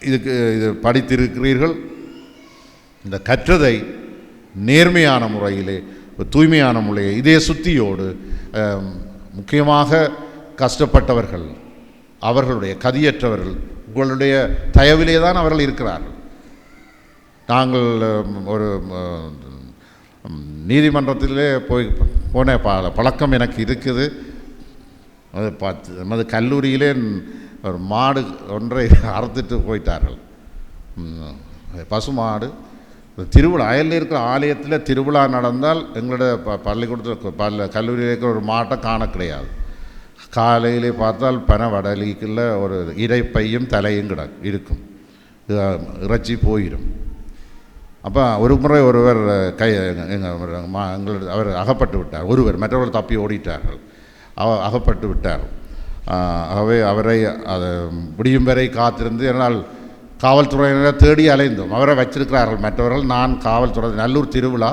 இது படித்திருக்கிறீர்கள். இந்த கற்றதை நேர்மையான முறையிலே, தூய்மையான முறையை இதே சுத்தியோடு, முக்கியமாக கஷ்டப்பட்டவர்கள், அவர்களுடைய கதியற்றவர்கள் உங்களுடைய தயவிலே தான் அவர்கள் இருக்கிறார்கள். நாங்கள் ஒரு நீதிமன்றத்திலே போன பழக்கம் எனக்கு இருக்குது. அது நமது கல்லூரியிலே ஒரு மாடு ஒன்றை அறுத்துட்டு போயிட்டார்கள். பசுமாடு திருவிழா, அயலில் இருக்கிற ஆலயத்தில் திருவிழா நடந்தால் எங்களோட பள்ளிக்கூடத்தில் கல்லூரியில் இருக்கிற ஒரு மாட்டை காண கிடையாது. காலையிலே பார்த்தால் பனை வடலிக்குள்ள ஒரு இறைப்பையும் தலையும் இருக்கும், இறைச்சி போயிடும். அப்போ ஒரு முறை ஒருவர் அவர் அகப்பட்டு விட்டார். மற்றவர்கள் தப்பி ஓடிட்டார்கள். அகப்பட்டு விட்டார். ஆகவே அவரை அதை விடியும் வரை காத்திருந்து, என்னால் காவல்துறையினரை தேடி அலைந்தோம். அவரை வச்சிருக்கிறார்கள் மற்றவர்கள். நான் காவல்துறை, நல்லூர் திருவிழா,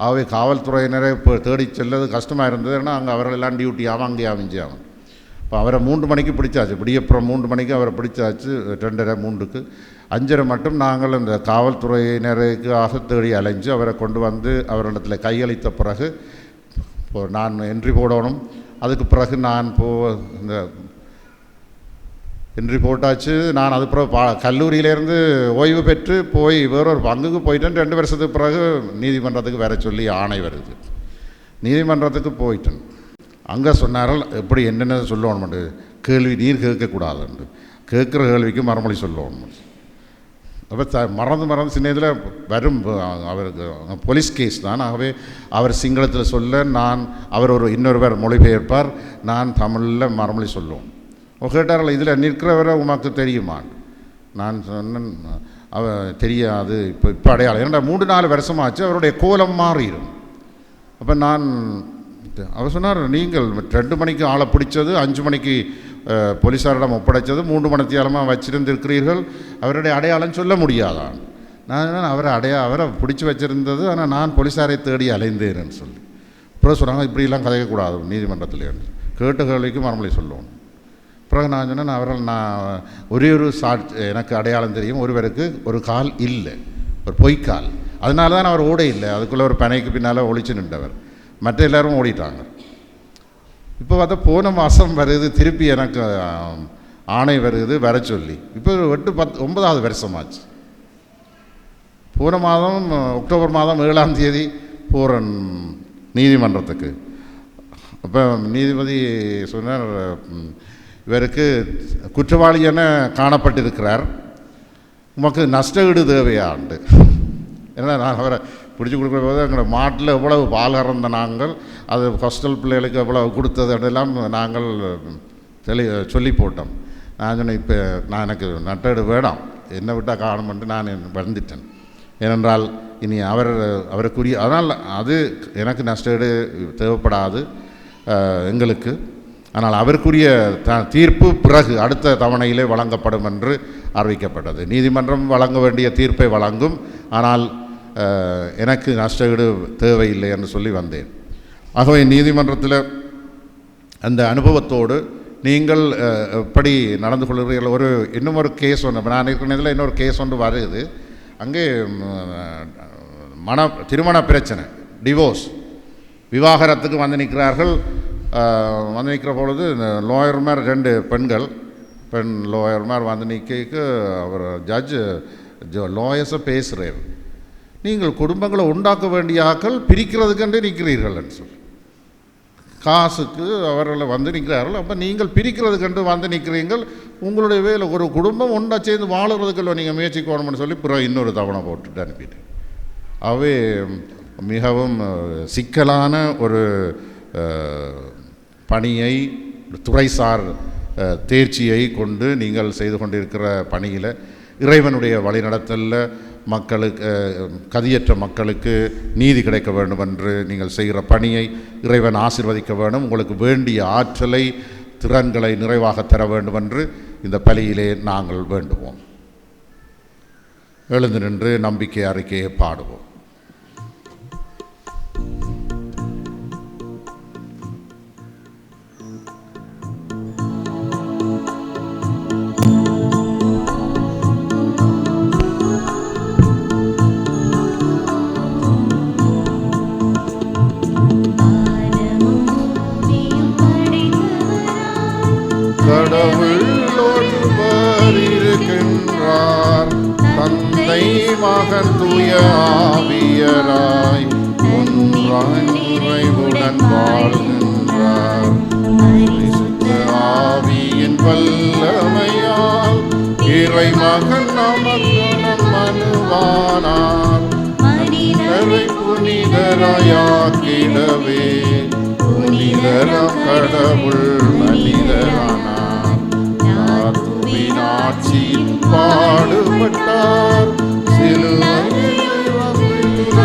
ஆகவே காவல்துறையினரை இப்போ தேடி செல்வது கஷ்டமாக இருந்தது. ஏன்னா அங்கே அவர்கள் எல்லாம் டியூட்டி ஆகும், அங்கேயே அமைஞ்சாகும். இப்போ அவரை 3 மணிக்கு பிடிச்சாச்சு. விடியப்புறம் 3 மணிக்கு அவரை பிடிச்சாச்சு. 2:30 3க்கு 5:30 மட்டும் நாங்கள் இந்த காவல்துறையினருக்காக தேடி அலைஞ்சு அவரை கொண்டு வந்து அவரிடத்தில் கையளித்த பிறகு நான் என்ட்ரி போடணும். அதுக்கு பிறகு நான் இந்த என்ட்ரி போட்டாச்சு. நான் அது பிறகு கல்லூரியிலேருந்து ஓய்வு பெற்று போய் வேறொரு பங்குக்கு போயிட்டேன். 2 வருஷத்துக்கு பிறகு நீதிமன்றத்துக்கு வர சொல்லி ஆணை வருது. நீதிமன்றத்துக்கு போயிட்டேன். அங்கே சொன்னார்கள், எப்படி என்னென்ன சொல்லணும், கேள்வி நீர் கேட்கக்கூடாதுன்னு, கேட்குற கேள்விக்கு மறுமொழி சொல்லணும். அப்போ மறந்து சின்ன இதில் வரும் அவருக்கு போலீஸ் கேஸ் தான். ஆகவே அவர் சிங்களத்தில் சொல்ல அவர் இன்னொருவர் மொழிபெயர்ப்பார், நான் தமிழில் மறுமொழி சொல்லுவோம். கேட்டார்கள் இதில் நிற்கிறவரை உமக்கு தெரியுமான்? நான் சொன்னேன் தெரியாது. இப்போ அடையாளம் ஏன்னா 3-4 வருஷமாச்சு, அவருடைய கோலம் மாறிடும். அப்போ அவர் சொன்னார், நீங்கள் 2 மணிக்கு ஆளை பிடிச்சது, 5 மணிக்கு போலீஸாரிடம் ஒப்படைச்சது, 3 மணித்தியாலமாக வச்சிருந்திருக்கிறீர்கள், அவருடைய அடையாளம் சொல்ல முடியாதான்? நான் அவரை பிடிச்சி வச்சிருந்தது, ஆனால் நான் போலீஸாரை தேடி அலைந்தேன்னு சொல்லி. அப்புறம் சொன்னாங்க, இப்படிலாம் கதைக்கக்கூடாது நீதிமன்றத்தில் கேட்ட கேள்விக்கு மறுமொழி சொல்லுவோம். பிறகு நான் சொன்னேன், நான் ஒரே ஒரு எனக்கு அடையாளம் தெரியும், ஒருவருக்கு ஒரு கால் இல்லை, ஒரு பொய்க்கால், அதனால தான் அவர் ஓட இல்லை, அதுக்குள்ளே ஒரு பனைக்கு பின்னால் ஒழிச்சு நின்றவர், மற்ற எல்லோரும் ஓடிட்டாங்க. இப்போ பார்த்தா போன மாதம் வருது, திருப்பி எனக்கு ஆணை வருது வர சொல்லி. இப்போ 8-9வது வருஷமாச்சு. போன மாதம் அக்டோபர் மாதம் 7ஆம் தேதி போகிறேன் நீதிமன்றத்துக்கு. அப்போ நீதிபதி சொன்னார், இவருக்கு குற்றவாளி என காணப்பட்டிருக்கிறார், உமக்கு நஷ்டஈடு தேவையாண்டு. ஏன்னா நான் அவரை பிடிச்சி கொடுக்குற போது எங்களோட மாட்டில் எவ்வளவு பால் கறந்த நாங்கள், அது ஹாஸ்டல் பிள்ளைகளுக்கு எவ்வளவு கொடுத்தது அதெல்லாம் நாங்கள் சொல்லி போட்டோம். நான் சொன்னேன், இப்போ எனக்கு நட்டஈடு வேண்டாம், என்னை விட்டால் காணுமென்று நான் வந்துட்டேன். ஏனென்றால் இனி அவருக்குரிய அதனால் அது எனக்கு நஷ்டஈடு தேவைப்படாது எங்களுக்கு. ஆனால் அவருக்குரிய தீர்ப்பு பிறகு அடுத்த தவணையிலே வழங்கப்படும் என்று அறிவிக்கப்பட்டது. நீதிமன்றம் வழங்க வேண்டிய தீர்ப்பை வழங்கும், ஆனால் எனக்கு நஷ்டஈடு தேவையில்லை என்று சொல்லி வந்தேன். ஆகவே நீதிமன்றத்தில் அந்த அனுபவத்தோடு நீங்கள் எப்படி நடந்து கொள்கிறீர்கள்? இன்னும் ஒரு கேஸ் ஒன்று நான் இருக்கிறதில் இன்னொரு கேஸ் ஒன்று வருது. அங்கே திருமண பிரச்சனை, டிவோர்ஸ், விவாகரத்துக்கு வந்து நிற்கிறார்கள். வந்து நிற்கிற பொழுது லோயர்மார் 2 பெண் லோயர்மார் வந்து நிற்க அவர் ஜட்ஜு லாயர்ஸை பேசுகிறார், நீங்கள் குடும்பங்களை உண்டாக்க வேண்டிய ஆக்கள் பிரிக்கிறதுக்கென்றே நிற்கிறீர்கள் என்று சொல்லி. காசுக்கு அவர்களை வந்து நிற்கிறார்கள். அப்போ நீங்கள் பிரிக்கிறதுக்கென்று வந்து நிற்கிறீர்கள், உங்களுடைய வேலை ஒரு குடும்பம் ஒன்றா சேர்ந்து வாழுறதுக்குள்ள நீங்கள் முயற்சிக்கணும்னு சொல்லி பிறகு இன்னொரு தவணை போட்டுட்டு அனுப்பிட்டு. அவை மிகவும் சிக்கலான ஒரு பணியை, துறைசார் தேர்ச்சியை கொண்டு நீங்கள் செய்து கொண்டிருக்கிற பணியில் இறைவனுடைய வழிநடத்தலில் மக்களுக்கு, கதியற்ற மக்களுக்கு நீதி கிடைக்க வேண்டும் என்று நீங்கள் செய்கிற பணியை இறைவன் ஆசீர்வதிக்க வேண்டும். உங்களுக்கு வேண்டிய ஆற்றலை, திறன்களை நிறைவாக தர வேண்டும் என்று இந்த பலியிலே நாங்கள் வேண்டுவோம். எழுந்து நின்று நம்பிக்கை அறிக்கையை பாடுவோம். மகன் தூய ஆவியராய் ஒன்றாய் நிறைவுடன் வாழ்கின்றார். பரிசுத்த ஆவியின் வல்லமையால் இறை மகன் நமக்கு மனுவானார். மனிதரை புனிதராயாக்கிடவே புனிதராம் கடவுள் மனிதரானார். யாத்துவின் ஆட்சியில் பாடுபட்டார்,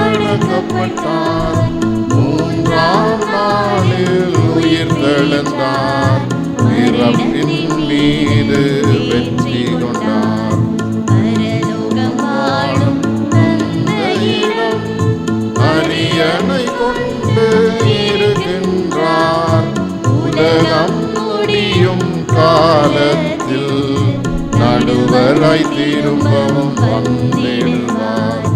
அடக்கப்பட்டார், 3ஆம் நாளில் உயிர் தெழுந்தார், பிறப்பின் மீது வெற்றி கொண்டார். அரியணை கொண்டு இருக்கின்றார், உலகம் முடியும் காலத்தில் நடுவராய் திரும்பவும் வந்திடுவார்.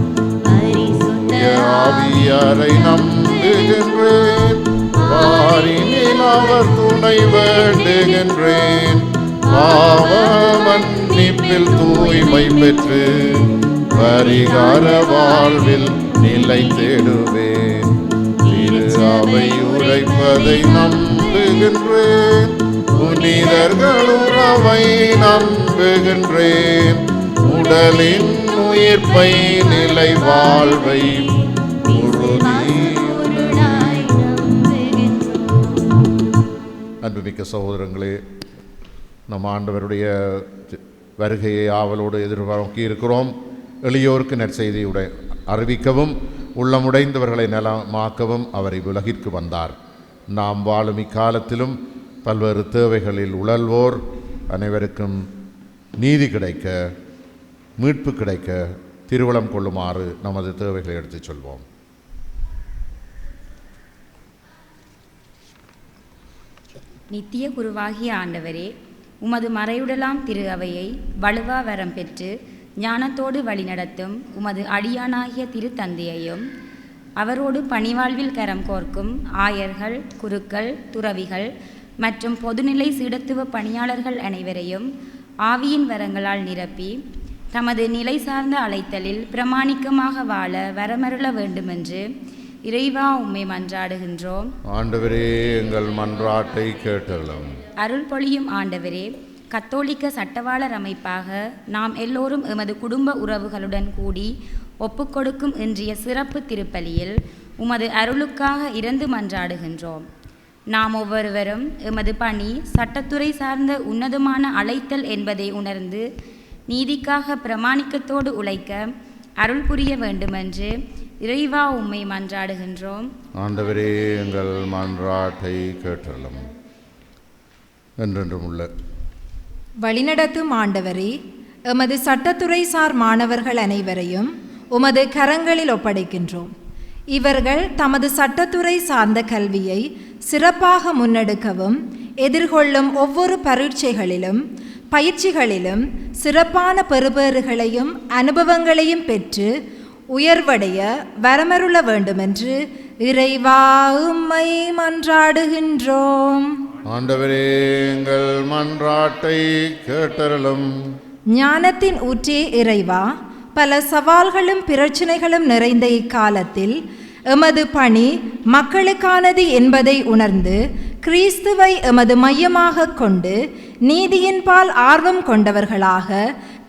ஆவியாரை நம்புகின்றேன், பாரினில் அவர் துணை வேண்டுகின்றேன். பாவ மன்னிப்பில் தூய்மை பெற்று பரிகார வாழ்வில் நிலை தேடுவேன். திரு அவை உரைப்பதை நம்புகின்றேன், புனிதர்கள் உறவை நம்புகின்றேன். உடலின் உயிர்ப்பை நிலை வாழ்வை பொருளாய் நம்புகின்றோம். அன்புமிக்க சகோதரங்களே, நம் ஆண்டவருடைய வருகையை ஆவலோடு எதிர்நோக்கி இருக்கிறோம். எளியோருக்கு நற்செய்தியுடன் அறிவிக்கவும் உள்ளமுடைந்தவர்களை நலமாக்கவும் அவர் இவ்வுலகிற்கு வந்தார். நாம் வாழும் இக்காலத்திலும் பல்வேறு தேவைகளில் உழல்வோர் அனைவருக்கும் நீதி கிடைக்க, மீட்பு கிடைக்க திருவுளம் கொள்ளுமாறு நமது தேவைகளை எடுத்துச் சொல்வோம். நித்திய குருவாகிய ஆண்டவரே, உமது மறையுடலாம் திரு அவையை வலுவா வரம் பெற்று ஞானத்தோடு வழிநடத்தும் உமது அடியானாகிய திரு தந்தையையும் அவரோடு பணிவாழ்வில் கரம் கோர்க்கும் ஆயர்கள், குருக்கள், துறவிகள் மற்றும் பொதுநிலை சீடத்துவ பணியாளர்கள் அனைவரையும் ஆவியின் வரங்களால் நிரப்பி தமது நிலை சார்ந்த அழைத்தலில் பிரமாணிக்கமாக வாழ வரமருள வேண்டுமென்று இறைவா உம்மை மன்றாடுகின்றோம். ஆண்டவரே, எங்கள் மன்றாட்டை கேட்டருளும். அருள் பொழியும் ஆண்டவரே, கத்தோலிக்க சட்டவாளர் அமைப்பாக நாம் எல்லோரும் எமது குடும்ப உறவுகளுடன் கூடி ஒப்புக்கொடுக்கும் இன்றைய சிறப்பு திருப்பலியில் உமது அருளுக்காக இறந்து மன்றாடுகின்றோம். நாம் ஒவ்வொருவரும் எமது பணி சட்டத்துறை சார்ந்த உன்னதமான அழைத்தல் என்பதை உணர்ந்து நீதிக்காக பிரமாணிக்கத்தோடு உழைக்க அருள் புரிய வேண்டுமென்று இறைவா உம்மை மன்றாடுகின்றோம். ஆண்டவரே, எங்கள் மன்றாட்டை கேட்டருளும். என்றென்றும் உள்ள வழிநடத்தும் ஆண்டவரே, எமது சட்டத்துறை சார் மாணவர்கள் அனைவரையும் உமது கரங்களில் ஒப்படைக்கின்றோம். இவர்கள் தமது சட்டத்துறை சார்ந்த கல்வியை சிறப்பாக முன்னெடுக்கவும் எதிர்கொள்ளும் ஒவ்வொரு பரீட்சைகளிலும் பயிற்சிகளிலும் சிறப்பான பெறுபேறுகளையும் அனுபவங்களையும் பெற்று உயர்வடைய வரமருள வேண்டுமென்று இறைவா உம்மை மன்றாடுகின்றோம். ஆண்டவரே, எங்கள் மன்றாட்டை கேட்டருளும். ஞானத்தின் ஊற்றே இறைவா, பல சவால்களும் பிரச்சனைகளும் நிறைந்த இக்காலத்தில் எமது பணி மக்களுக்கானது என்பதை உணர்ந்து கிறிஸ்துவை எமது மையமாக கொண்டு நீதியின்பால் ஆர்வம் கொண்டவர்களாக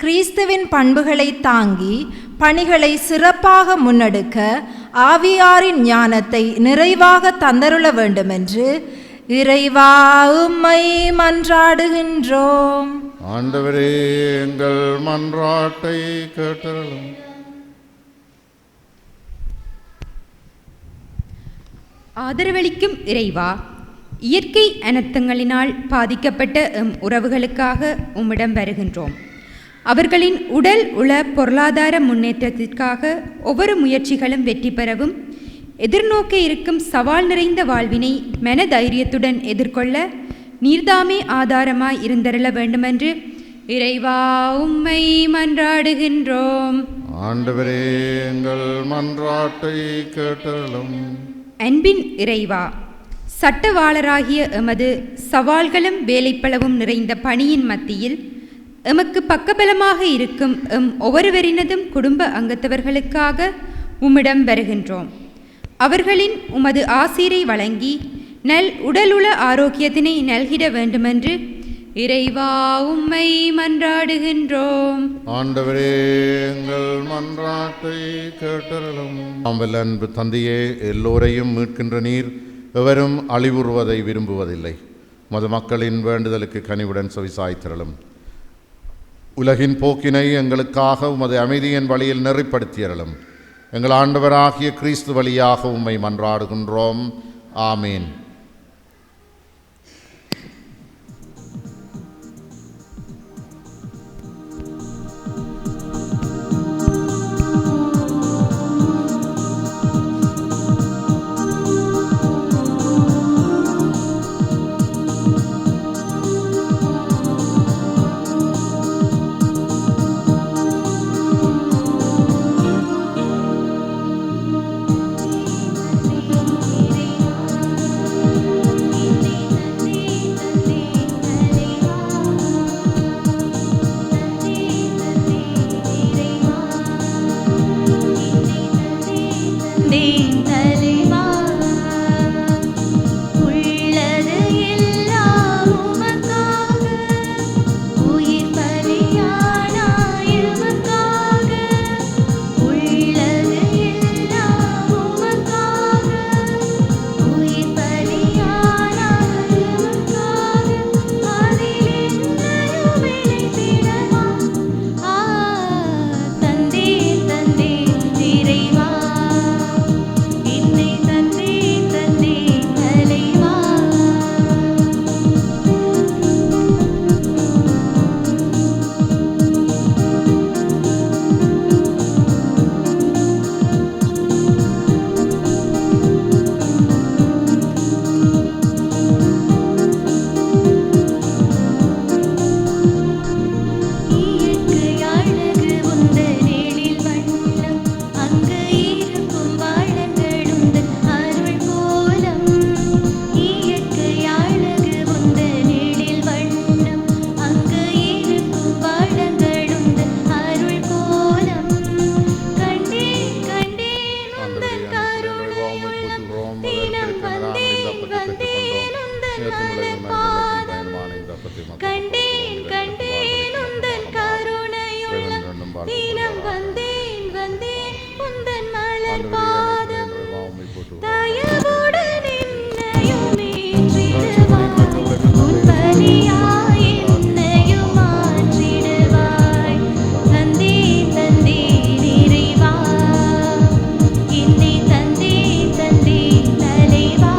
கிறிஸ்துவின் பண்புகளை தாங்கி பணிகளை சிறப்பாக முன்னெடுக்க ஆவியாரின் ஞானத்தை நிறைவாக தந்தருள வேண்டுமென்று இறைவா உம்மை மன்றாடுகின்றோம். ஆண்டவரே, எங்கள் மன்றாட்டை கேட்டருளும். ஆதரவளிக்கும் இறைவா, இயற்கை அனர்த்தங்களினால் பாதிக்கப்பட்ட எம் உறவுகளுக்காக உம்மிடம் வருகின்றோம். அவர்களின் உடல் உள பொருளாதார முன்னேற்றத்திற்காக ஒவ்வொரு முயற்சிகளும் வெற்றி பெறவும், எதிர்நோக்க இருக்கும் சவால் நிறைந்த வாழ்வினை மனதைரியத்துடன் எதிர்கொள்ள நீர்தாமே ஆதாரமாய் இருந்தருள வேண்டுமென்று இறைவா உம்மை மன்றாடுகின்றோம். ஆண்டவரே, எங்கள் மன்றாட்டை கேட்டருளும். அன்பின் இறைவா, சட்டவாளராகிய எமது சவால்களும் வேலைப்பளவும் நிறைந்த பணியின் மத்தியில் எமக்கு பக்கபலமாக இருக்கும் எம் ஒவ்வொருவரினதும் குடும்ப அங்கத்தவர்களுக்காக உம்மிடம் வருகின்றோம். அவர்களின் உமது ஆசீரை வழங்கி நல் உடலுள ஆரோக்கியத்தினை நல்கிட வேண்டுமென்று இறைவா உம்மை மன்றாடுகின்றோம். ஆண்டவரே, எங்கள் மன்றாட்டை கேட்டருளும். ஆம்பல் அன்பு தந்தையே, எல்லோரையும் மீட்கின்ற நீர் எவரும் அழிவுறுவதை விரும்புவதில்லை. மது மக்களின் வேண்டுதலுக்கு கனிவுடன் செவிசாய்த்திரளும். உலகின் போக்கினை எங்களுக்காக உமது அமைதியின் வழியில் நெறிப்படுத்தியறலும். எங்கள் ஆண்டவராகிய கிறிஸ்து வழியாக உம்மை மன்றாடுகின்றோம். ஆமீன். உயிர் பலியானாய் உமக்காக கண்டேன் கண்டேன் உந்தன் கருணையுள்ளம் தினம் வந்தேன் வந்தேன் உந்தன் மலர் பாதம் தயவுடன் என்னையும் ஏற்றிடுவாய் உன் பலியாய் என்னையும் மாற்றிடுவாய் தந்தேன் தந்தேன் இறைவா என்னை தந்தேன் தந்தேன் தலைவா.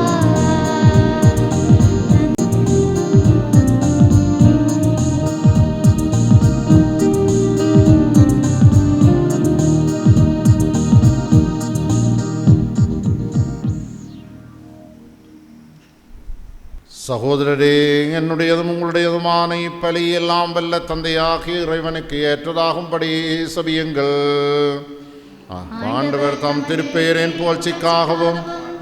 சகோதரரே, என்னுடையதும் உங்களுடையதுமான இப்பலி எல்லாம் வல்ல தந்தையாகிய இறைவனுக்கு ஏற்றதாகும்படி சபியுங்கள். ஆண்டவர் தம் திருப்பெயரின் புகழ்ச்சிக்காகவும்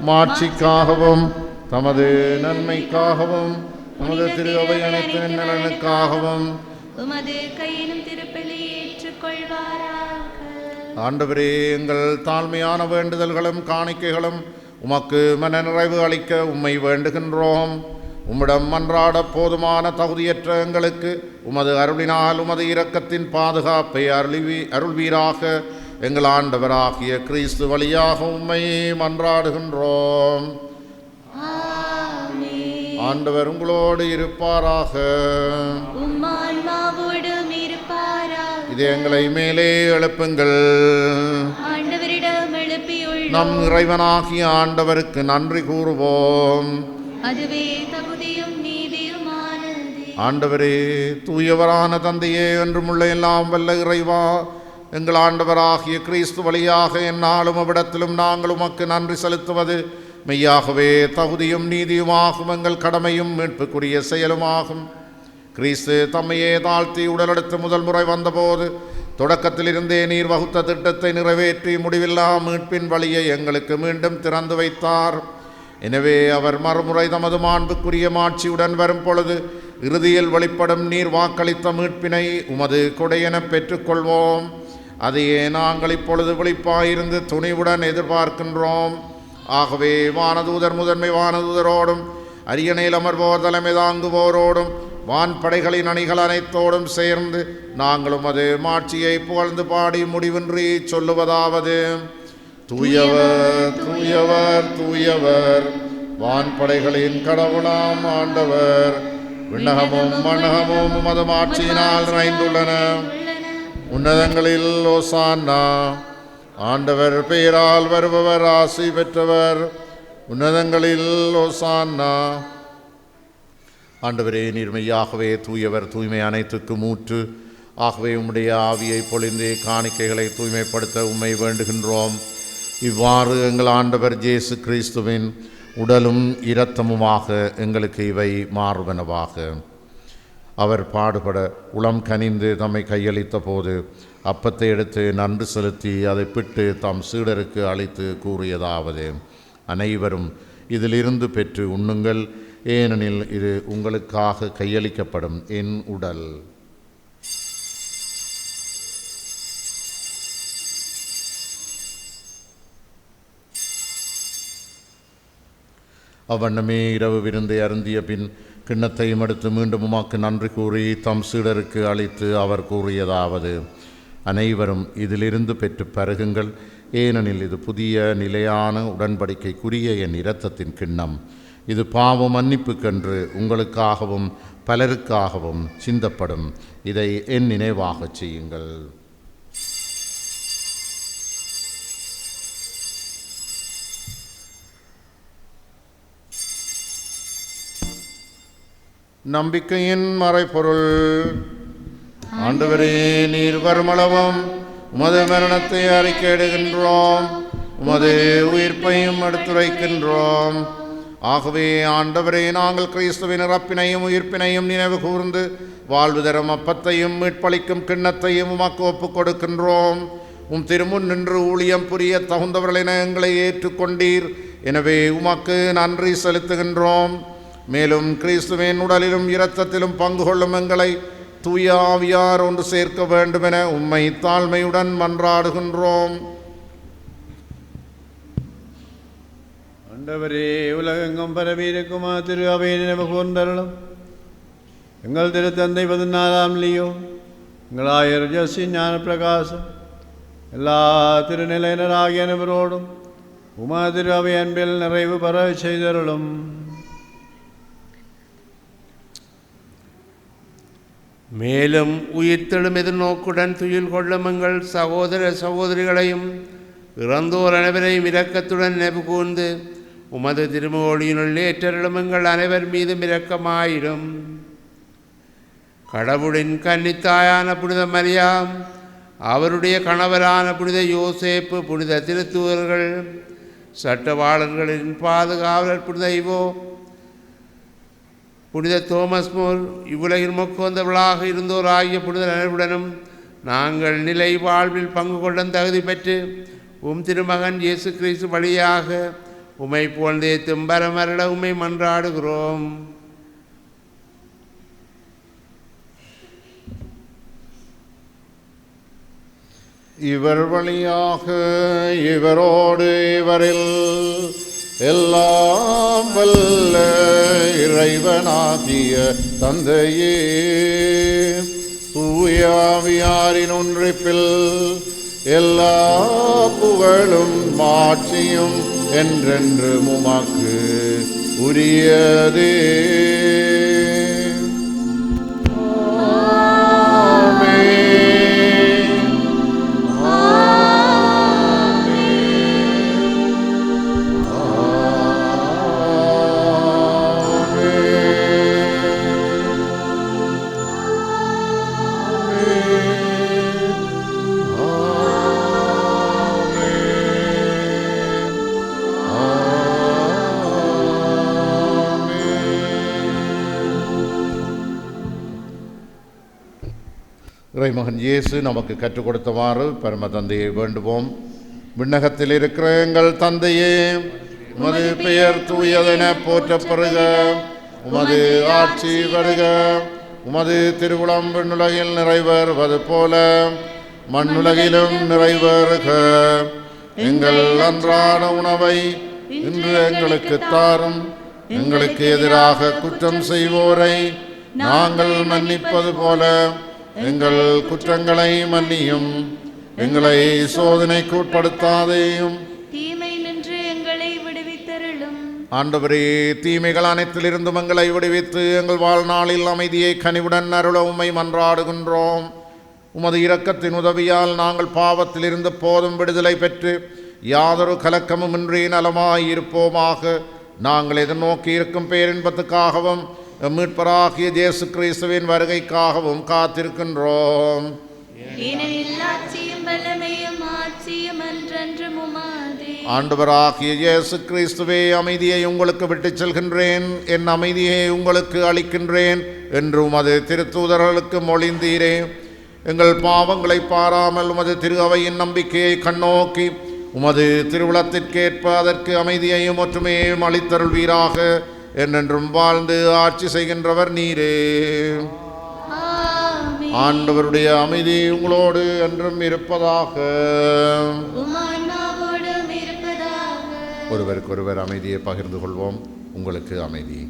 மாட்சிக்காகவும் தமது நன்மைக்காகவும் நமது திரு அவை அனைத்தின் நலனுக்காகவும் உமது கையினும் திருப்பலி ஏற்றுக்கொள்வாராக. ஆண்டவரே, எங்கள் தாழ்மையான வேண்டுதல்களும் காணிக்கைகளும் உமக்கு மன நிறைவு அளிக்க உம்மை வேண்டுகின்றோம். உம்மிடம் மன்றாட போதுமான தகுதியற்ற எங்களுக்கு உமது அருளினால் உமது இரக்கத்தின் பாதுகாப்பை அருள்வீராக. எங்கள் ஆண்டவராகிய கிறிஸ்து வழியாக உம்மை மன்றாடுகின்றோம். ஆண்டவர் உங்களோடு இருப்பாராக. இது எங்களை மேலே எழுப்புங்கள். நம் இறைவனாகிய ஆண்டவருக்கு நன்றி கூறுவோம். அதுவே தகுதியும் நீதியுமானது. ஆண்டவரே, தூயவரான தந்தையே, என்றுமுள்ள எல்லாம் வல்ல இறைவா, எங்கள் ஆண்டவராகிய கிறிஸ்து வழியாக எந்நாளும் அவ்விடத்திலும் நாங்கள் உமக்கு நன்றி செலுத்துவது மெய்யாகவே தகுதியும் நீதியுமாகும், எங்கள் கடமையும் மீட்புக்குரிய செயலுமாகும். கிறிஸ்து தம்மையே தாழ்த்தி உடலெடுத்து முதல் முறை வந்தபோது தொடக்கத்திலிருந்தே நீர் வகுத்த திட்டத்தை நிறைவேற்றி முடிவில்லா மீட்பின் வழியை எங்களுக்கு மீண்டும் திறந்து வைத்தார். எனவே அவர் மறுமுறை தமது மாண்புக்குரிய மாட்சியுடன் வரும் பொழுது இறுதியில் வெளிப்படும் நீர் வாக்களித்த மீட்பினை உமது கொடையென பெற்றுக்கொள்வோம். அதையே நாங்கள் இப்பொழுது விழிப்பாயிருந்து துணிவுடன் எதிர்பார்க்கின்றோம். ஆகவே வானதூதர் முதன்மை வானதூதரோடும் அரியணையில் அமர்வோர் தலைமை தாங்குவோரோடும் வான்படைகளின் அணிகள் அனைத்தோடும் சேர்ந்து நாங்களும் அது மாட்சியை புகழ்ந்து பாடி முடிவின்றி சொல்லுவதாவது: தூயவர் தூயவர் தூயவர், வான்படைகளின் கடவுளாம் ஆண்டவர். விண்ணகமும் மண்ணகமும் உமது மாட்சியினால் நிறைந்துள்ளன. உன்னதங்களில் ஓசான்னா. ஆண்டவர் பெயரால் வருபவர் ஆசி பெற்றவர். உன்னதங்களில் ஓசான்னா. ஆண்டவரே, நீர்மையாகவே தூயவர், தூய்மை அனைத்துக்கும் ஊற்று. ஆகவே உம்முடைய ஆவியை பொழிந்து காணிக்கைகளை தூய்மைப்படுத்த உம்மை வேண்டுகின்றோம். இவ்வாறு எங்கள் ஆண்டவர் இயேசு கிறிஸ்துவின் உடலும் இரத்தமுமாக எங்களுக்கு இவை மாறுவனவாக. அவர் பாடுபட உளம் கனிந்து தம்மை கையளித்த போது அப்பத்தை எடுத்து நன்றி செலுத்தி அதை பிட்டு தம் சீடருக்கு அளித்து கூறியதாவது: அனைவரும் இதிலிருந்து பெற்று உண்ணுங்கள், ஏனெனில் இது உங்களுக்காக கையளிக்கப்படும் என் உடல். அவ்வண்ணமே இரவு விருந்தை அருந்திய பின் கிண்ணத்தையும் எடுத்து மீண்டும் உமாக்கு நன்றி கூறி தம் சீடருக்கு அளித்து அவர் கூறியதாவது: அனைவரும் இதிலிருந்து பெற்று பருகுங்கள், ஏனெனில் இது புதிய நிலையான உடன்படிக்கைக்குரிய என் இரத்தத்தின் கிண்ணம். இது பாவ மன்னிப்புக்கென்று உங்களுக்காகவும் பலருக்காகவும் சிந்தப்படும். இதை என் நினைவாகச் செய்யுங்கள். நம்பிக்கையின் மறைபொருள். ஆண்டவரே, நீர் வருமளவும் உமது மரணத்தை அறிக்கையிடுகின்றோம், உமது உயிர்ப்பையும் எடுத்துரைக்கின்றோம். ஆகவே ஆண்டவரே, நாங்கள் கிறிஸ்துவின் இறப்பினையும் உயிர்ப்பினையும் நினைவு கூர்ந்து வாழ்வு தரும் அப்பத்தையும் மீட்பளிக்கும் கிண்ணத்தையும் உமக்கு ஒப்புக் கொடுக்கின்றோம். உம் திருமுன் நின்று ஊழியம் புரிய தகுந்தவர்களென எங்களை ஏற்றுக்கொண்டீர். எனவே உமக்கு நன்றி செலுத்துகின்றோம். மேலும் கிறிஸ்துவின் உடலிலும் இரத்தத்திலும் பங்கு கொள்ளும் எங்களை தூய ஆவியார் ஒன்று சேர்க்க வேண்டுமென உம்மை தாழ்மையுடன் மன்றாடுகின்றோம். ஆண்டவரே, உலகெங்கும் பரவியிருக்குமா திரு அவை நினைவு கூர்ந்தருளும். எங்கள் திருத்தந்தை 14ஆம் லியோ, எங்கள் ஆயர் ஜெசி ஞானப்பிரகாசம், எல்லா திருநிலையினராகிய அனைவரோடும் உமது அவை அன்பில் நிறைவு பெற செய்தருளும். மேலும் உயிர்த்தெழும் எதிர்நோக்குடன் துயில் கொள்ளும் எங்கள் சகோதர சகோதரிகளையும் இறந்தோர் அனைவரையும் இரக்கத்துடன் நினைவு கூர்ந்து உமது திருமுகொழியினுள் ஏற்றருளும் எங்கள் அனைவர் மீதும் இரக்கமாயிடும். கடவுளின் கன்னித்தாயான புனித மரியாம், அவருடைய கணவரான புனித யோசேப்பு, புனித திருத்தூதர்கள், சட்டவாளர்களின் பாதுகாவலர் புனித இவோ, புனித தோமஸ் மோர், இவ்வுலகில் மொக்கோந்தவர்களாக இருந்தோர் ஆகிய புனித அனைவருடனும் நாங்கள் நிலை வாழ்வில் பங்கு கொள்ளும் தகுதி பெற்று திருமகன் இயேசு கிறிஸ்து வழியாக உம்மை புகழ்ந்தேத்தும் பரமரட உம்மை மன்றாடுகிறோம். இவர் வழியாக இவரோடு இவரில் எல்லாம் வல்ல இறைவனாகிய தந்தையே, தூயாவியாரின் ஒன்றிப்பில் எல்லா புகழும் மாட்சியும் என்றென்று உமக்கு உரியதே. இறைமகன் இயேசு நமக்கு கற்றுக் கொடுத்தவாறு பரம தந்தையை வேண்டுவோம். விண்ணகத்தில் இருக்கிற எங்கள் தந்தையே, உமது பெயர் தூயதென போற்றப்பெறுக, உமது ஆட்சி வருக, உமது திருவுளம் விண்ணுலகில் நிறைவேறுவது போல மண்ணுலகிலும் நிறைவேறுக. எங்கள் அன்றாட உணவை இன்று எங்களுக்கு தாரும். எங்களுக்கு எதிராக குற்றம் செய்வோரை நாங்கள் மன்னிப்பது போல எங்கள் குற்றங்களை மன்னியும். எங்களை சோதனைக்கு உட்படுத்தாதேயும், தீமை நின்று எங்களை விடுவித்தருளும். ஆண்டவரே, தீமைகள் அனைத்திலிருந்தும் எங்களை விடுவித்து எங்கள் வாழ்நாளில் அமைதியை கனிவுடன் அருள உம்மை மன்றாடுகின்றோம். உமது இரக்கத்தின் உதவியால் நாங்கள் பாவத்திலிருந்து போதும் விடுதலை பெற்று யாதொரு கலக்கமுமின்றி நலமாயிருப்போமாக. நாங்கள் எதிர்நோக்கி இருக்கும் பேரின்பத்துக்காகவும் மீட்பராகிய இயேசு கிறிஸ்துவின் வருகைக்காகவும் காத்திருக்கின்றோம். ஆண்டவராகிய இயேசு கிறிஸ்துவே, அமைதியை உங்களுக்கு விட்டுச் செல்கின்றேன், என் அமைதியை உங்களுக்கு அளிக்கின்றேன் என்று உமது திருத்தூதர்களுக்கு மொழிந்தீரே. எங்கள் பாவங்களை பாராமல் உமது திரு அவையின் நம்பிக்கையை கண்ணோக்கி உமது திருவுளத்திற்கேற்ப அதற்கு அமைதியையும் ஒற்றுமையையும் அளித்தருள்வீராக. என்றென்றும் வாழ்ந்து ஆட்சி செய்கின்றவர் நீரே. ஆண்டவருடைய அமைதி உங்களோடு என்றும் இருப்பதாக. ஒருவருக்கொருவர் அமைதியை பகிர்ந்து கொள்வோம். உங்களுக்கு அமைதி.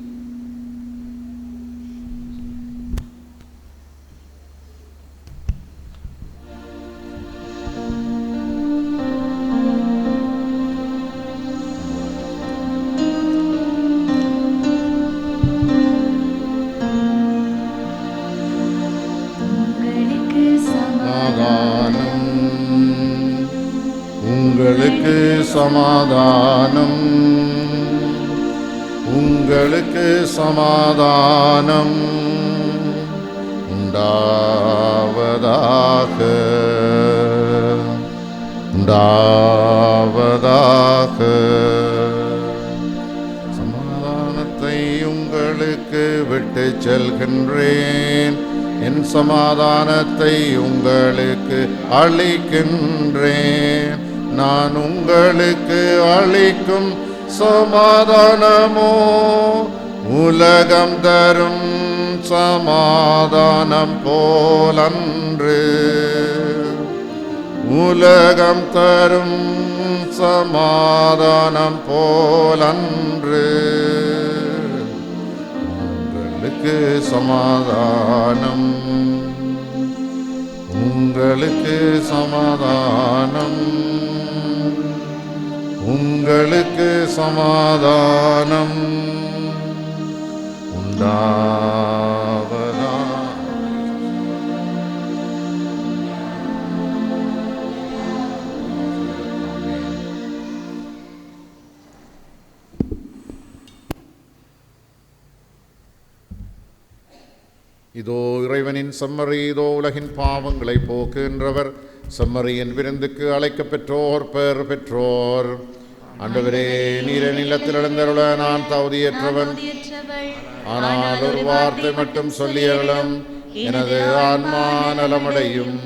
உங்களுக்கு சமாதானம், உங்களுக்கு சமாதானம் உண்டாவதாக, உண்டாவதாக. சமாதானத்தை உங்களுக்கு விட்டு செல்கின்றேன், என் சமாதானத்தை உங்களுக்கு அளிக்கின்றேன். நான் உங்களுக்கு அளிக்கும் சமாதானமோ உலகம் தரும் சமாதானம் போலன்று. உலகம் தரும் சமாதானம் போலன்று. உங்களுக்கு உங்களுக்கு சமாதானம். உங்களுக்கு சமாதானம். உங்களுக்கு சமாதானம் உண்டாவதா. இதோ இறைவனின் செம்மறி, இதோ உலகின் பாவங்களை போக்குகின்றவர். செம்மறியின் விருந்துக்கு அழைக்கப் பெற்றோர் பெயர் பெற்றோர். ஆண்டவரே, நீர் நிலத்தில் எழுந்தருள நான் தகுதியற்றவன். ஆனால் ஒரு வார்த்தை மட்டும் சொல்லியருளும், எனது ஆன்மா நலமடையும்.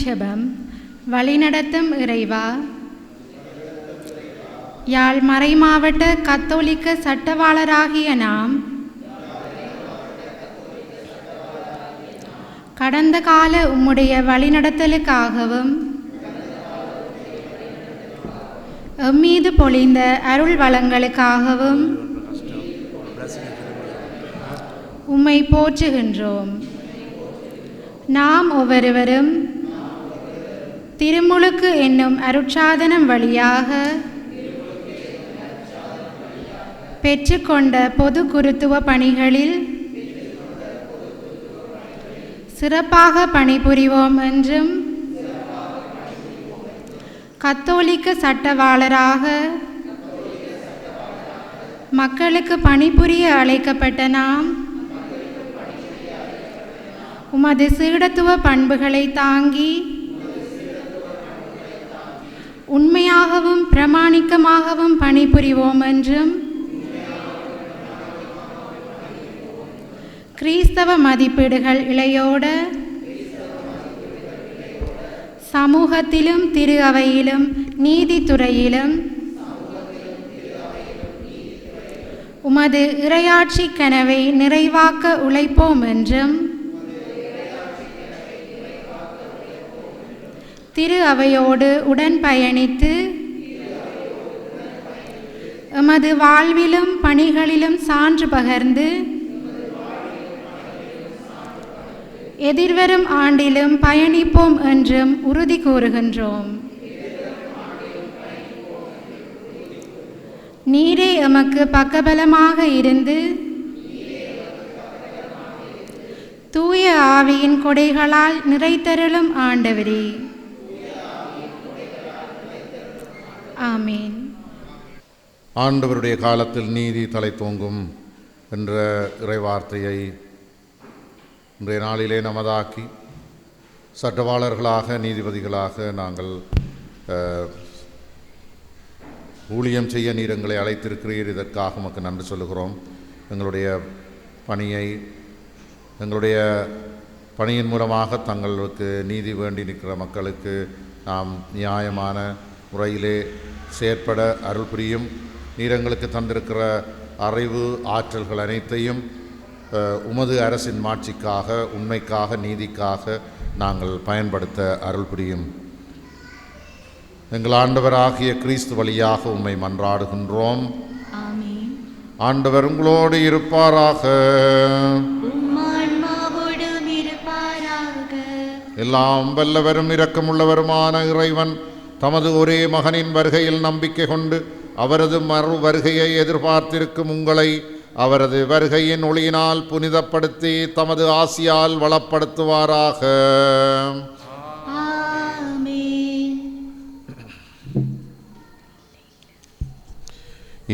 ஜெபம். வழிநடத்தும் இறைவா, யாழ் மறைமாவட்ட கத்தோலிக்க சட்டவாளராகிய நாம் கடந்த கால உம்முடைய வழிநடத்தலுக்காகவும் எம்மீது பொழிந்த அருள் வளங்களுக்காகவும் உம்மை போற்றுகின்றோம். நாம் ஒவ்வொருவரும் திருமுழுக்கு என்னும் அருட்சாதனம் வழியாக பெற்றுக்கொண்ட பொது குருத்துவ பணிகளில் சிறப்பாக பணிபுரிவோம் என்றும் கத்தோலிக்க சட்டவாளராக மக்களுக்கு பணிபுரிய அழைக்கப்பட்ட நாம் உமது சீடத்துவ பண்புகளை தாங்கி உண்மையாகவும் பிரமாணிக்கமாகவும் பணிபுரிவோம் என்றும் கிறிஸ்தவ மதிப்பீடுகள் இழையோட சமூகத்திலும் திரு அவையிலும் நீதித்துறையிலும் உமது இறையாட்சி கனவை நிறைவாக்க உழைப்போம் என்றும் திரு அவையோடு உடன் பயணித்து எமது வாழ்விலும் பணிகளிலும் சான்று பகர்ந்து எதிர்வரும் ஆண்டிலும் பயணிப்போம் என்றும் உறுதி கூறுகின்றோம். நீரே எமக்கு பக்கபலமாக இருந்து தூய ஆவியின் கொடைகளால் நிறைத்தருளும் ஆண்டவரே. ஆமேன். ஆண்டவருடைய காலத்தில் நீதி தலைத்தோங்கும் என்ற இறைவார்த்தையை இன்றைய நாளிலே நமதாக்கி சட்டவாளர்களாக நீதிபதிகளாக நாங்கள் ஊழியம் செய்ய நீர் எங்களை அழைத்திருக்கிறீர். இதற்காக உமக்கு நன்றி சொல்லுகிறோம். எங்களுடைய பணியின் மூலமாக தங்களுக்கு நீதி வேண்டி நிற்கிற மக்களுக்கு நாம் நியாயமான முறையிலே செயற்பட அருள் புரியும். நீர் எங்களுக்கு தந்திருக்கிற அறிவு ஆற்றல்கள் அனைத்தையும் உமது அரசின் மாட்சிக்காக, உண்மைக்காக, நீதிக்காக நாங்கள் பயன்படுத்த அருள் புரியும். எங்கள் ஆண்டவராகிய கிறிஸ்து வழியாக உம்மை மன்றாடுகின்றோம். ஆண்டவர் உங்களோடு இருப்பாராக. எல்லாம் வல்லவரும் இரக்கமுள்ளவருமான இறைவன் தமது ஒரே மகனின் வருகையில் நம்பிக்கை கொண்டு அவரது மறு வருகையை எதிர்பார்த்திருக்கும் உங்களை அவரது வருகையின் ஒளியினால் புனிதப்படுத்தி தமது ஆசியால் வளப்படுத்துவாராக.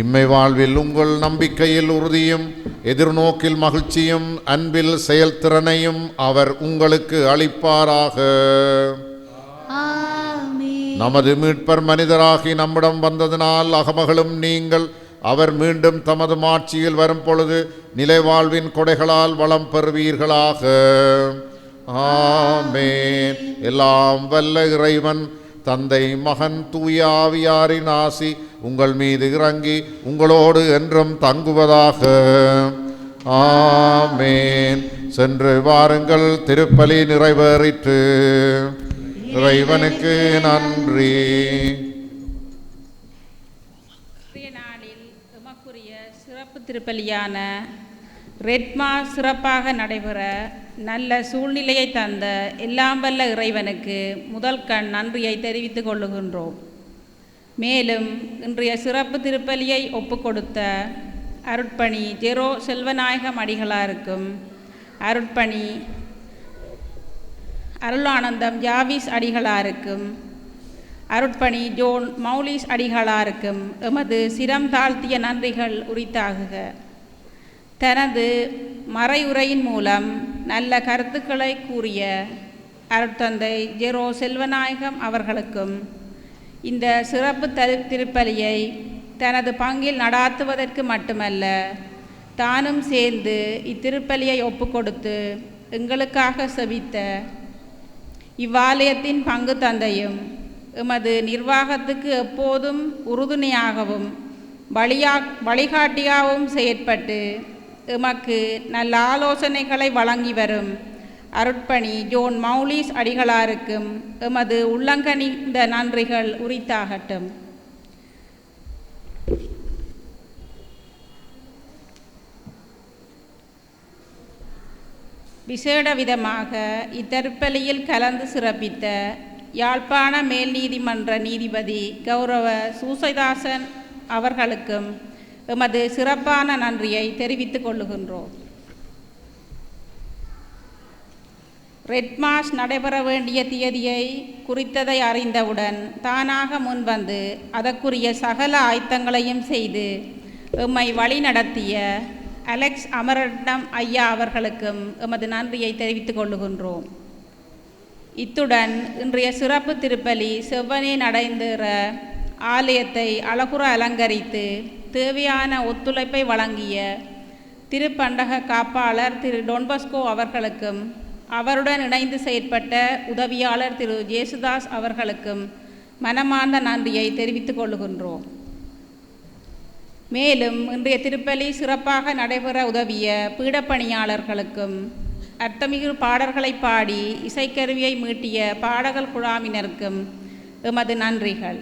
இம்மை வாழ்வில் உங்கள் நம்பிக்கையில் உறுதியும், எதிர்நோக்கில் மகிழ்ச்சியும், அன்பில் செயல்திறனையும் அவர் உங்களுக்கு அளிப்பாராக. நமது மீட்பர் மனிதராகி நம்மிடம் வந்ததினால் அகமகளும் நீங்கள் அவர் மீண்டும் தமது மாட்சியில் வரும் பொழுது நிலை வாழ்வின் கொடைகளால் வளம் பெறுவீர்களாக. ஆமென். எல்லாம் வல்ல இறைவன் தந்தை, மகன், தூய ஆவியாரின் ஆசி உங்கள் மீது இறங்கி உங்களோடு என்றும் தங்குவதாக. ஆமென். சென்று வாருங்கள், திருப்பலி நிறைவேறிற்று. இறைவனுக்கு நன்றி. நாளில் எமக்குரிய சிறப்பு திருப்பலியான ரெட்மா சிறப்பாக நடைபெற நல்ல சூழ்நிலையை தந்த எல்லாம் வல்ல இறைவனுக்கு முதல் கண் நன்றியை தெரிவித்துக் கொள்ளுகின்றோம். மேலும் இன்றைய சிறப்பு திருப்பலியை ஒப்புக்கொடுத்த அருட்பணி ஜெரோ செல்வநாயகம் அடிகளாருக்கும், அருட்பணி அருளானந்தம் ஜாவிஸ் அடிகளாருக்கும், அருட்பணி ஜோன் மௌலிஸ் அடிகளாருக்கும் எமது சிரம் தாழ்த்திய நன்றிகள் உரித்தாகுக. தனது மறையுரையின் மூலம் நல்ல கருத்துக்களை கூறிய அருட்தந்தை ஜெரோ செல்வநாயகம் அவர்களுக்கும் இந்த சிறப்பு திருப்பலியை தனது பங்கில் நடாத்துவதற்கு மட்டுமல்ல, தானும் சேர்ந்து இத்திருப்பலியை ஒப்புக்கொடுத்து எங்களுக்காக செபித்த இவ்வாலயத்தின் பங்கு தந்தையும் எமது நிர்வாகத்துக்கு எப்போதும் உறுதுணையாகவும் வழிகாட்டியாகவும் செயற்பட்டு எமக்கு நல்ல ஆலோசனைகளை வழங்கி வரும் அருட்பணி ஜோன் மௌலிஸ் அடிகளாருக்கும் எமது உள்ளங்கனிந்த நன்றிகள் உரித்தாகட்டும். விசேட விதமாக இத்திருப்பலியில் கலந்து சிறப்பித்த யாழ்ப்பாண மேல் நீதிமன்ற நீதிபதி கௌரவ சூசைதாசன் அவர்களுக்கும் எமது சிறப்பான நன்றியை தெரிவித்துக் கொள்ளுகின்றோம். ரெட்மாஸ் நடைபெற வேண்டிய தேதியை குறித்ததை அறிந்தவுடன் தானாக முன்வந்து அதற்குரிய சகல ஆயத்தங்களையும் செய்து எம்மை வழி நடத்திய அலெக்ஸ் அமரட்னம் ஐயா அவர்களுக்கும் எமது நன்றியை தெரிவித்துக் கொள்ளுகின்றோம். இத்துடன் இன்றைய சிறப்பு திருப்பலி செவ்வனே நடைபெற ஆலயத்தை அழகுற அலங்கரித்து தேவையான ஒத்துழைப்பை வழங்கிய திருப்பண்டக காப்பாளர் திரு டொன்பஸ்கோ அவர்களுக்கும், அவருடன் இணைந்து செயற்பட்ட உதவியாளர் திரு ஜேசுதாஸ் அவர்களுக்கும் மனமார்ந்த நன்றியை தெரிவித்துக் கொள்ளுகின்றோம். மேலும் இன்றைய திருப்பலி சிறப்பாக நடைபெற உதவிய பீடப்பணியாளர்களுக்கும், அர்த்தமிகு பாடல்களை பாடி இசைக்கருவியை மீட்டிய பாடகர் குழாமினருக்கும் எமது நன்றிகள்.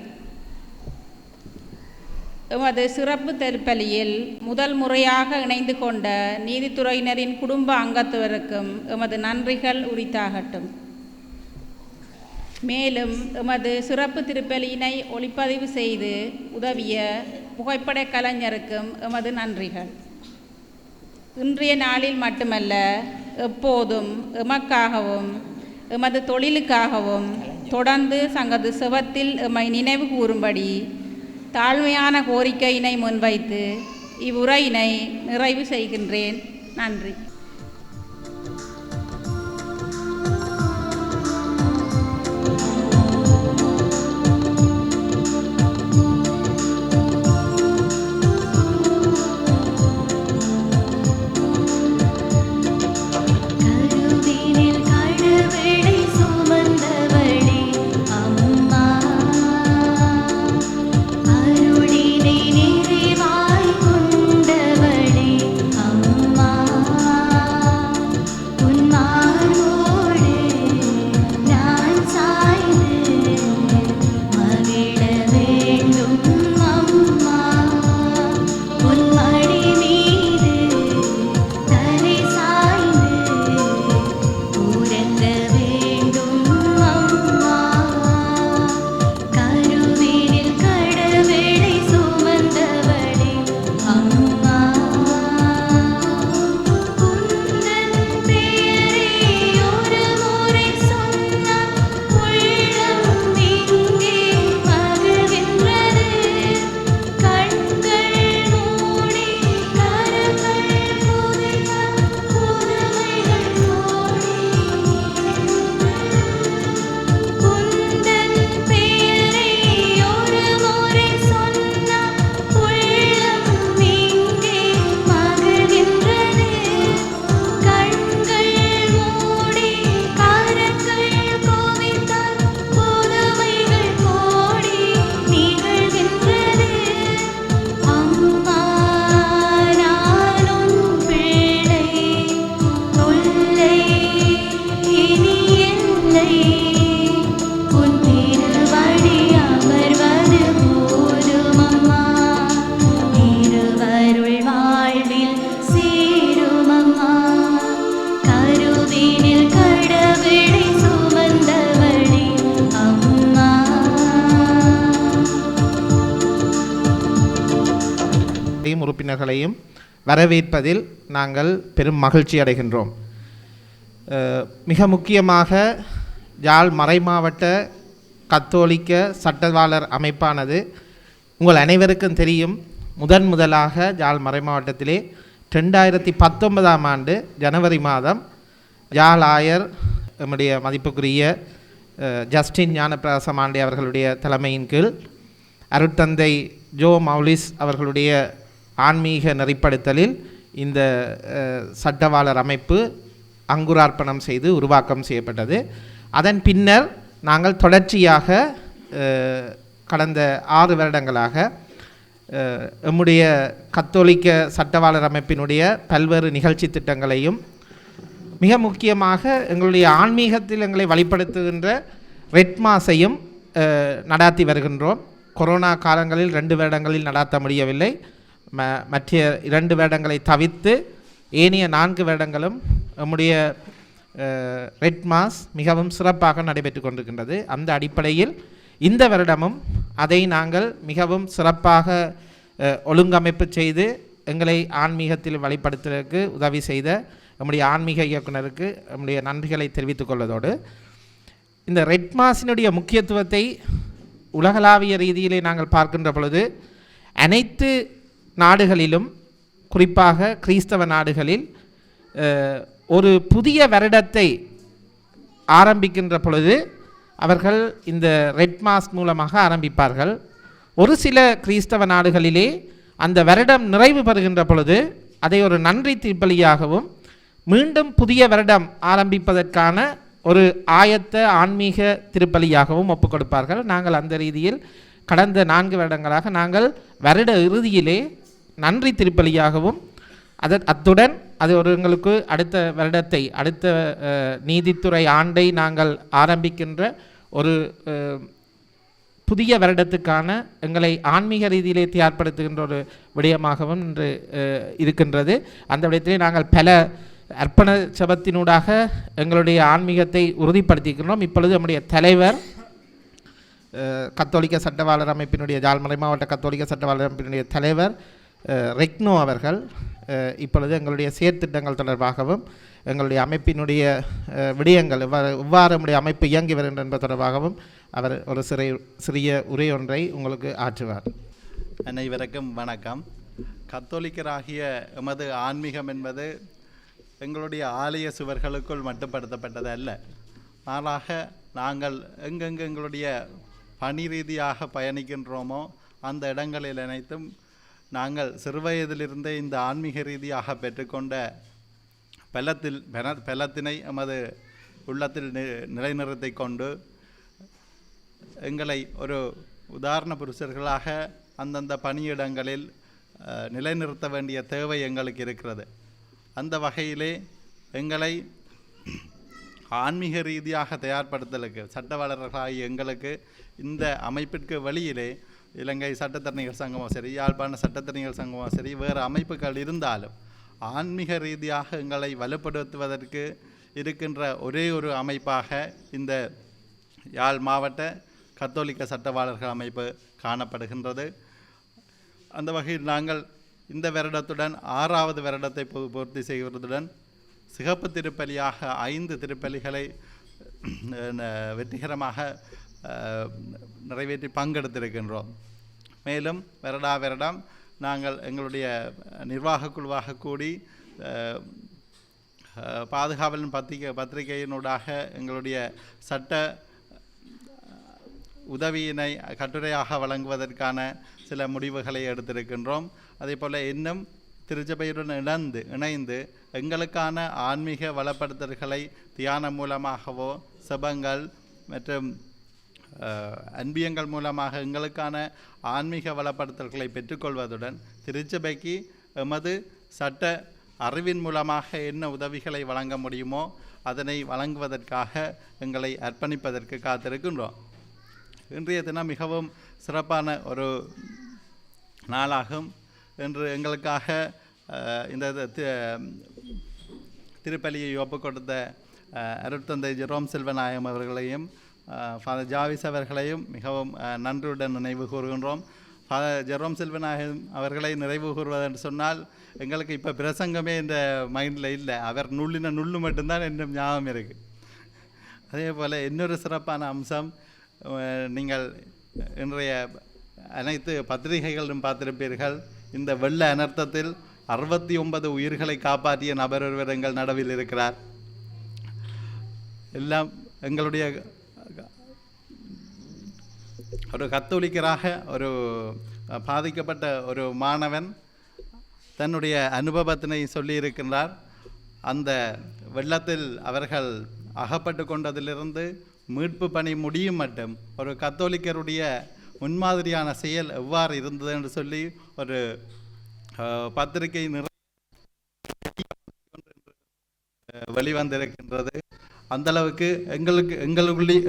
எமது சிறப்பு திருப்பலியில் முதல் முறையாக இணைந்து கொண்ட நீதித்துறையினரின் குடும்ப அங்கத்தவருக்கும் எமது நன்றிகள் உரித்தாகட்டும். மேலும் எமது சிறப்பு திருப்பலியினை ஒளிப்பதிவு செய்து உதவிய புகைப்பட கலைஞருக்கும் எமது நன்றிகள். இன்றைய நாளில் மட்டுமல்ல, எப்போதும் எமக்காகவும் எமது தொழிலுக்காகவும் தொடர்ந்து சங்கத்து செவத்தில் எம்மை நினைவு கூறும்படி தாழ்மையான கோரிக்கையினை முன்வைத்து இவ்வுரையினை நிறைவு செய்கின்றேன். நன்றி. உறுப்பினர்களையும் வரவேற்பதில் நாங்கள் பெரும் மகிழ்ச்சி அடைகின்றோம். மிக முக்கியமாக யாழ் மறைமாவட்ட கத்தோலிக்க சட்டவாளர் அமைப்பானது உங்கள் அனைவருக்கும் தெரியும், முதலாக யாழ் மறைமாவட்டத்திலே 2019ஆம் ஆண்டு ஜனவரி மாதம் யாழ் ஆயர் நம்முடைய மதிப்புக்குரிய ஜஸ்டின் ஞானப்பிரகாசம் ஆண்டே அவர்களுடைய தலைமையின் கீழ் அருட்தந்தை ஜோ மௌலிஸ் அவர்களுடைய ஆன்மீக நெறிப்படுத்தலில் இந்த சட்டவாளர் அமைப்பு அங்குரார்ப்பணம் செய்து உருவாக்கம் செய்யப்பட்டது. அதன் பின்னர் நாங்கள் தொடர்ச்சியாக கடந்த 6 வருடங்களாக நம்முடைய கத்தோலிக்க சட்டவாளர் அமைப்பினுடைய பல்வேறு நிகழ்ச்சி திட்டங்களையும் மிக முக்கியமாக எங்களுடைய ஆன்மீகத்தில் எங்களை வழிபடுத்துகின்ற ரெட் மாஸையும் நடாத்தி வருகின்றோம். கொரோனா காலங்களில் 2 வருடங்களில் நடாத்த முடியவில்லை. மற்ற 2 வருடங்களை தவிர்த்து ஏனைய 4 வருடங்களும் நம்முடைய ரெட் மாஸ் மிகவும் சிறப்பாக நடைபெற்று கொண்டிருக்கின்றது. அந்த அடிப்படையில் இந்த வருடமும் அதை நாங்கள் மிகவும் சிறப்பாக ஒழுங்கமைப்பு செய்து எங்களை ஆன்மீகத்தில் வழிபடுத்துவதற்கு உதவி செய்த நம்முடைய ஆன்மீக இயக்குனருக்கு நம்முடைய நன்றிகளை தெரிவித்துக் கொள்வதோடு, இந்த ரெட் மாஸினுடைய முக்கியத்துவத்தை உலகளாவிய ரீதியிலே நாங்கள் பார்க்கின்ற பொழுது அனைத்து நாடுகளிலும், குறிப்பாக கிறிஸ்தவ நாடுகளில் ஒரு புதிய வருடத்தை ஆரம்பிக்கின்ற பொழுது அவர்கள் இந்த ரெட் மாஸ் மூலமாக ஆரம்பிப்பார்கள். ஒரு சில கிறிஸ்தவ நாடுகளிலே அந்த வருடம் நிறைவு பெறுகின்ற பொழுது அதை ஒரு நன்றி திருப்பலியாகவும் மீண்டும் புதிய வருடம் ஆரம்பிப்பதற்கான ஒரு ஆயத்த ஆன்மீக திருப்பலியாகவும் ஒப்புக் கொடுப்பார்கள். நாங்கள் அந்த ரீதியில் கடந்த 4 வருடங்களாக நாங்கள் வருட இறுதியிலே நன்றி திருப்பலியாகவும் அத்துடன் அது ஒரு எங்களுக்கு அடுத்த வருடத்தை, அடுத்த நீதித்துறை ஆண்டை நாங்கள் ஆரம்பிக்கின்ற ஒரு புதிய வருடத்துக்கான எங்களை ஆன்மீக ரீதியிலே தயார்படுத்துகின்ற ஒரு விடயமாகவும் இன்று இருக்கின்றது. அந்த விடயத்திலே நாங்கள் பல அர்ப்பண சபத்தினூடாக எங்களுடைய ஆன்மீகத்தை உறுதிப்படுத்தியிருக்கின்றோம். இப்பொழுது நம்முடைய தலைவர் கத்தோலிக்க சட்டவாளர் அமைப்பினுடைய ஜாழ்மறை மாவட்ட கத்தோலிக்க சட்டவாளர் அமைப்பினுடைய தலைவர் ரெக்னோ அவர்கள் இப்பொழுது எங்களுடைய செயற்திட்டங்கள் தொடர்பாகவும் எங்களுடைய அமைப்பினுடைய விடயங்கள் எவ்வாறு நம்முடைய அமைப்பு இயங்கி வருகின்ற என்பது தொடர்பாகவும் அவர் ஒரு சிறிய உரை ஒன்றை உங்களுக்கு ஆற்றுவார். அனைவருக்கும் வணக்கம். கத்தோலிக்கராகிய எமது ஆன்மீகம் என்பது எங்களுடைய ஆலய சுவர்களுக்குள் மட்டுப்படுத்தப்பட்டது அல்ல. மாறாக நாங்கள் எங்கெங்கு எங்களுடைய பணி ரீதியாக பயணிக்கின்றோமோ அந்த இடங்களில் அனைத்தும் நாங்கள் சிறுவயதிலிருந்தே இந்த ஆன்மீக ரீதியாக பெற்றுக்கொண்ட பலத்தினை எமது உள்ளத்தில் நிலைநிறுத்தி கொண்டு எங்களை ஒரு உதாரண புருஷர்களாக அந்தந்த பணியிடங்களில் நிலைநிறுத்த வேண்டிய தேவை எங்களுக்கு இருக்கிறது. அந்த வகையிலே எங்களை ஆன்மீக ரீதியாக தயார்படுத்தலுக்கு சட்டவாளர்களாகிய எங்களுக்கு இந்த அமைப்பிற்கு வெளியிலே இலங்கை சட்டத்தரணிகள் சங்கமோ சரி, யாழ்ப்பாண சட்டத்தரணிகள் சங்கமோ சரி, வேறு அமைப்புகள் இருந்தாலும் ஆன்மீக ரீதியாக எங்களை வலுப்படுத்துவதற்கு இருக்கின்ற ஒரே ஒரு அமைப்பாக இந்த யாழ் மாவட்ட கத்தோலிக்க சட்டவாளர்கள் அமைப்பு காணப்படுகின்றது. அந்த வகையில் நாங்கள் இந்த வருடத்துடன் 6வது வருடத்தை பூர்த்தி செய்வதுடன் சிகப்பு திருப்பலியாக 5 திருப்பலிகளை வெற்றிகரமாக நிறைவேற்றி பங்கெடுத்திருக்கின்றோம். மேலும் வருடம் நாங்கள் எங்களுடைய நிர்வாக குழுவாக கூடி பாதுகாவலின் பத்திரிகையினூடாக எங்களுடைய சட்ட உதவியினை கட்டுரையாக வழங்குவதற்கான சில முடிவுகளை எடுத்திருக்கின்றோம். அதேபோல் இன்னும் திருச்சபையுடன் இணைந்து எங்களுக்கான ஆன்மீக வளப்படுத்தல்களை தியானம் மூலமாகவோ செபங்கள் மற்றும் அன்பியங்கள் மூலமாக எங்களுக்கான ஆன்மீக வளப்படுத்தல்களை பெற்றுக்கொள்வதுடன் திருச்சபைக்கு எமது சட்ட அறிவின் மூலமாக என்ன உதவிகளை வழங்க முடியுமோ அதனை வழங்குவதற்காக எங்களை அர்ப்பணிப்பதற்கு காத்திருக்கின்றோம். இன்றைய தினம் மிகவும் சிறப்பான ஒரு நாளாகும். இன்று எங்களுக்காக இந்த திருப்பலியை ஒப்புக் கொடுத்த அருட்தந்தை ஜெரோம் செல்வநாயகம் அவர்களையும் ஃபாதர் ஜாவிஸ் அவர்களையும் மிகவும் நன்றியுடன் நினைவு கூறுகின்றோம். ஃபாதர் ஜெரோம் செல்வநாயகம் அவர்களை நிறைவு கூறுவதென்று சொன்னால் எங்களுக்கு இப்போ பிரசங்கமே இந்த மைண்டில் இல்லை. அவர் நுள்ளின நுள்ளு மட்டும்தான் இன்னும் ஞாபகம் இருக்குது. அதே போல் இன்னொரு சிறப்பான அம்சம், நீங்கள் இன்றைய அனைத்து பத்திரிகைகளிலும் பார்த்திருப்பீர்கள், இந்த வெள்ள அனர்த்தத்தில் 69 உயிர்களை காப்பாற்றிய நபர் ஒருவர் எங்கள் நடுவில் இருக்கிறார். எல்லாம் எங்களுடைய ஒரு கத்தோலிக்கராக ஒரு பாதிக்கப்பட்ட ஒரு மாணவன் தன்னுடைய அனுபவத்தினை சொல்லியிருக்கின்றார். அந்த வெள்ளத்தில் அவர்கள் அகப்பட்டு கொண்டதிலிருந்து மீட்பு பணி முடியும் மட்டும் ஒரு கத்தோலிக்கருடைய முன்மாதிரியான செயல் எவ்வாறு இருந்தது என்று சொல்லி ஒரு பத்திரிகை வெளிவந்திருக்கின்றது. அந்தளவுக்கு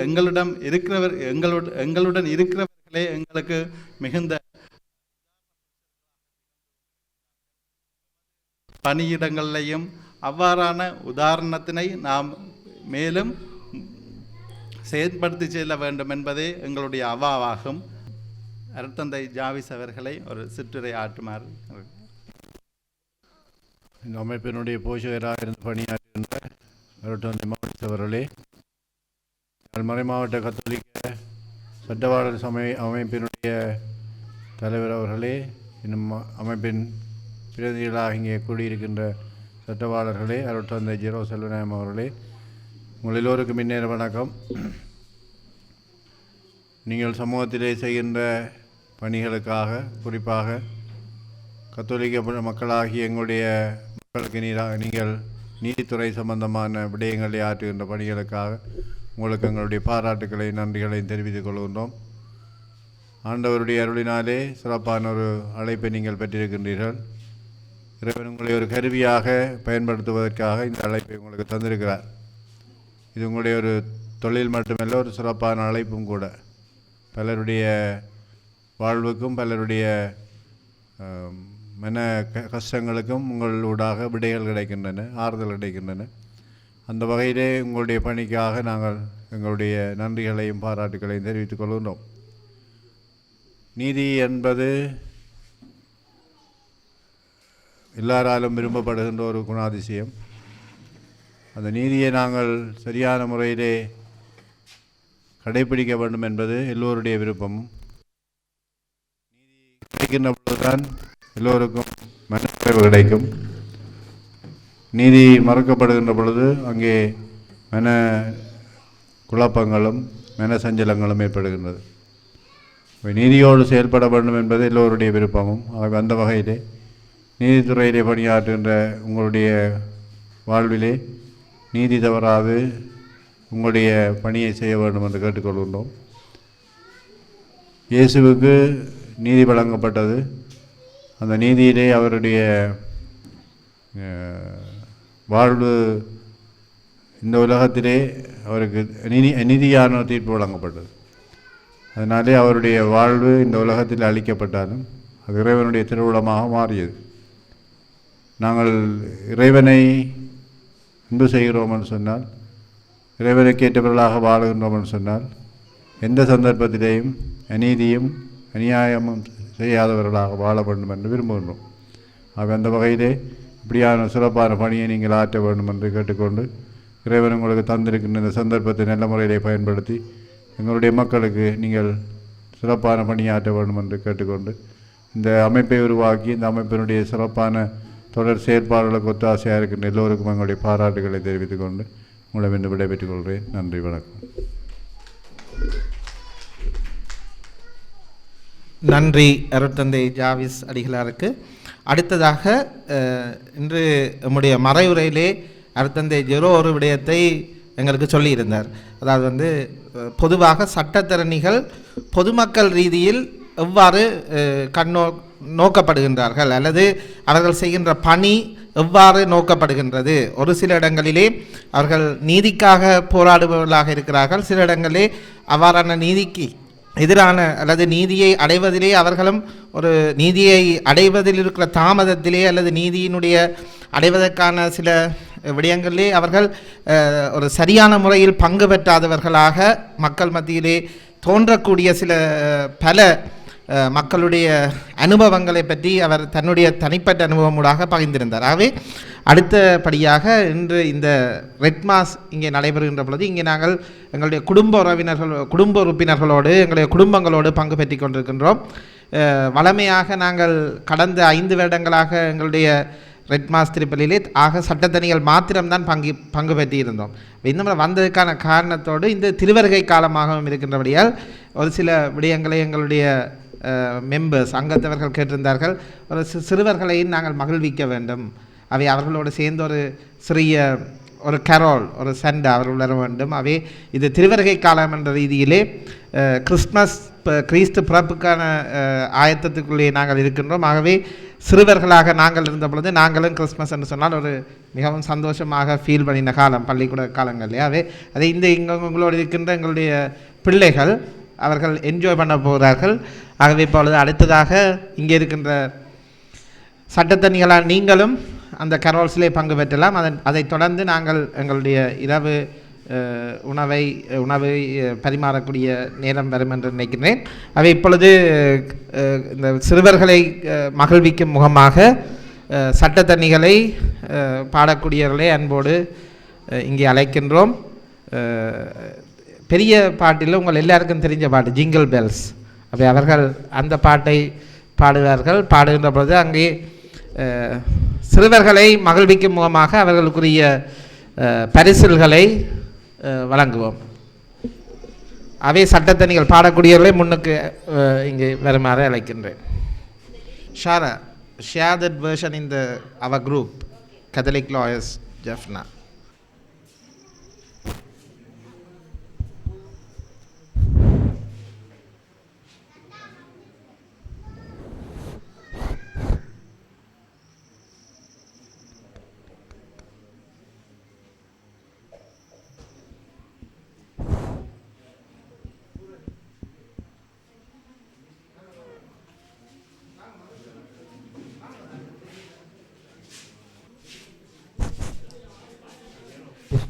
எங்களுடன் இருக்கிறவர்களே எங்களுக்கு மிகுந்த பணியிடங்களிலையும் அவ்வாறான உதாரணத்தினை நாம் மேலும் செயற்படுத்தி செல்ல வேண்டும் என்பதே எங்களுடைய அவாவாகும். அருட்தந்தை ஜாவிஸ் அவர்களை ஒரு சிற்றுரை ஆற்றுமாறு. இந்த அமைப்பினுடைய போஷகராக இருந்து பணியாற்றுகின்ற அருட்தந்தை மாவட்ட அவர்களே, மறை மாவட்ட கத்தோலிக்க சட்டவாளர் அமைப்பினுடைய தலைவர் அவர்களே, இன்னும் அமைப்பின் பிரதிநிதிகளாக இங்கே கூடியிருக்கின்ற சட்டவாளர்களே, அருட்தந்தை ஜெரோ செல்வநாயகம் அவர்களே, உங்கள் எல்லோருக்கும் முன்னேற வணக்கம். நீங்கள் சமூகத்திலே செய்கின்ற பணிகளுக்காக, குறிப்பாக கத்தோலிக்க மக்களாகிய எங்களுடைய மக்களுக்கு நீங்கள் நீதித்துறை சம்பந்தமான விடயங்களை ஆற்றுகின்ற பணிகளுக்காக உங்களுக்கு எங்களுடைய பாராட்டுக்களை நன்றிகளையும் தெரிவித்துக் கொள்கின்றோம். ஆண்டவருடைய அருளினாலே சிறப்பான ஒரு அழைப்பை நீங்கள் பெற்றிருக்கின்றீர்கள். இறைவன் உங்களை ஒரு கருவியாக பயன்படுத்துவதற்காக இந்த அழைப்பை உங்களுக்கு தந்திருக்கிறார். இது உங்களுடைய ஒரு தொழில் மட்டுமல்ல, ஒரு சிறப்பான அழைப்பும் கூட. பலருடைய வாழ்வுக்கும் பலருடைய மன கஷ்டங்களுக்கும் உங்களூடாக விடைகள் கிடைக்கின்றன, ஆறுதல் கிடைக்கின்றன. அந்த வகையிலே உங்களுடைய பணிக்காக நாங்கள் எங்களுடைய நன்றிகளையும் பாராட்டுகளையும் தெரிவித்துக் கொள்கின்றோம். நீதி என்பது எல்லாராலும் விரும்பப்படுகின்ற ஒரு குணாதிசயம். அந்த நீதியை நாங்கள் சரியான முறையிலே கடைபிடிக்க வேண்டும் என்பது எல்லோருடைய விருப்பமும். நீதி கிடைக்கின்ற பொழுதுதான் எல்லோருக்கும் மனநிறைவு கிடைக்கும். நீதி மறக்கப்படுகின்ற பொழுது அங்கே மன குழப்பங்களும் மன சஞ்சலங்களும் ஏற்படுகின்றது. நீதியோடு செயல்பட வேண்டும் என்பது எல்லோருடைய விருப்பமும். அந்த வகையிலே நீதித்துறையிலே பணியாற்றுகின்ற உங்களுடைய வாழ்விலே நீதி தவறாது உங்களுடைய பணியை செய்ய வேண்டும் என்று கேட்டுக்கொள்கின்றோம். இயேசுவுக்கு நீதி வழங்கப்பட்டது. அந்த நீதியிலே அவருடைய வாழ்வு இந்த உலகத்திலே அவருக்கு நீதியான தீர்ப்பு வழங்கப்பட்டது. அதனாலே அவருடைய வாழ்வு இந்த உலகத்தில் அளிக்கப்பட்டாலும் அது இறைவனுடைய திருவுளமாக மாறியது. நாங்கள் இறைவனை அன்பு செய்கிறோம் என்று சொன்னால், இறைவனுக்கு ஏற்றவர்களாக வாழுகின்றோம் என்று சொன்னால், எந்த சந்தர்ப்பத்திலேயும் அநீதியும் அநியாயமும் செய்யாதவர்களாக வாழ வேண்டும் என்று விரும்புகின்றோம். அந்த வகையிலே இப்படியான சிறப்பான பணியை நீங்கள் ஆற்ற வேண்டும் என்று கேட்டுக்கொண்டு, இறைவன் உங்களுக்கு தந்திருக்கின்ற இந்த சந்தர்ப்பத்தை நல்ல முறையிலே பயன்படுத்தி எங்களுடைய மக்களுக்கு நீங்கள் சிறப்பான பணியாற்ற வேண்டும் என்று கேட்டுக்கொண்டு, இந்த அமைப்பை உருவாக்கி இந்த அமைப்பினுடைய சிறப்பான தொடர் செயற்பாடுகளுக்கு ஒத்தாசையாக இருக்கின்ற எல்லோருக்கும் எங்களுடைய பாராட்டுகளை தெரிவித்துக் கொண்டு உங்களை இன்று விடைபெற்றுக் கொள்கிறேன். நன்றி, வணக்கம். நன்றி அருட்தந்தை ஜாவிஸ் அடிகளாருக்கு. அடுத்ததாக இன்று நம்முடைய மறைவுரையிலே அருட்தந்தை ஜெரோ ஒரு விடயத்தை எங்களுக்கு சொல்லியிருந்தார். அதாவது பொதுவாக சட்டத்தரணிகள் பொதுமக்கள் ரீதியில் எவ்வாறு நோக்கப்படுகின்றார்கள் அல்லது அவர்கள் செய்கின்ற பணி எவ்வாறு நோக்கப்படுகின்றது. ஒரு சில இடங்களிலே அவர்கள் நீதிக்காக போராடுபவர்களாக இருக்கிறார்கள். சில இடங்களிலே அவ்வாறான நீதிக்கு எதிரான அல்லது நீதியை அடைவதிலே அவர்களும் ஒரு நீதியை அடைவதில் இருக்கிற தாமதத்திலே அல்லது நீதியினுடைய அடைவதற்கான சில விடயங்களிலே அவர்கள் ஒரு சரியான முறையில் பங்கு பெற்றாதவர்களாக மக்கள் மத்தியிலே தோன்றக்கூடிய சில பல மக்களுடைய அனுபவங்களை பற்றி அவர் தன்னுடைய தனிப்பட்ட அனுபவமூடாக பகிர்ந்திருந்தார். ஆகவே அடுத்தபடியாக இன்று இந்த ரெட் மாஸ் இங்கே நடைபெறுகின்ற பொழுது இங்கே நாங்கள் எங்களுடைய குடும்ப உறுப்பினர்களோடு எங்களுடைய குடும்பங்களோடு பங்கு பெற்றி கொண்டிருக்கின்றோம். வளமையாக நாங்கள் கடந்த 5 வருடங்களாக எங்களுடைய ரெட் மாஸ் திருப்பலியிலே சட்டத்தணிகள் மாத்திரம்தான் பங்கு பெற்றிருந்தோம். இந்த முறை வந்ததுக்கான காரணத்தோடு இந்த திருவருகை காலமாகவும் இருக்கின்றபடியால் ஒரு சில விடயங்களை எங்களுடைய மெம்பர்ஸ் அங்கத்தவர்கள் கேட்டிருந்தார்கள். ஒரு சிறுவர்களையும் நாங்கள் மகிழ்விக்க வேண்டும், அவை அவர்களோடு சேர்ந்து ஒரு சிறிய ஒரு கரோல் ஒரு சண்டை அவர்கள் வர வேண்டும். அவை இது திருவருகை காலம் என்ற ரீதியிலே கிறிஸ்து பிறப்புக்கான ஆயத்தத்துக்குள்ளே நாங்கள் இருக்கின்றோம். ஆகவே சிறுவர்களாக நாங்கள் இருந்த பொழுது நாங்களும் கிறிஸ்மஸ் என்று சொன்னால் ஒரு மிகவும் சந்தோஷமாக ஃபீல் பண்ணின காலம் பள்ளிக்கூட காலங்கள்லே. அதை உங்களோடு இருக்கின்ற எங்களுடைய பிள்ளைகள் அவர்கள் என்ஜாய் பண்ண போகிறார்கள். ஆகவே இப்பொழுது அடுத்ததாக இங்கே இருக்கின்ற சட்டத்தணிகளால் நீங்களும் அந்த கரோல்ஸிலே பங்கு பெற்றலாம். அதைத் தொடர்ந்து நாங்கள் எங்களுடைய இரவு உணவை பரிமாறக்கூடிய நேரம் வரும் என்று நினைக்கிறேன். அவை இப்பொழுது இந்த சிறுவர்களை மகிழ்விக்கும் முகமாக சட்டத்தணிகளை பாடக்கூடியவர்களை அன்போடு இங்கே அழைக்கின்றோம். பெரிய பாட்டில் உங்கள் எல்லாருக்கும் தெரிஞ்ச பாட்டு ஜிங்கிள் பெல்ஸ். அவை அவர்கள் அந்த பாட்டை பாடுவார்கள். பாடுகின்ற பொழுது அங்கே சிறுவர்களை மகிழ்விக்கும் முகமாக அவர்களுக்குரிய பரிசில்களை வழங்குவோம். அவை சட்டத்தணிகள் பாடக்கூடியவர்களை முன்னுக்கு இங்கே வருமாறு அழைக்கின்றேன். Shara, share that version in our group, Catholic Lawyers Jaffna.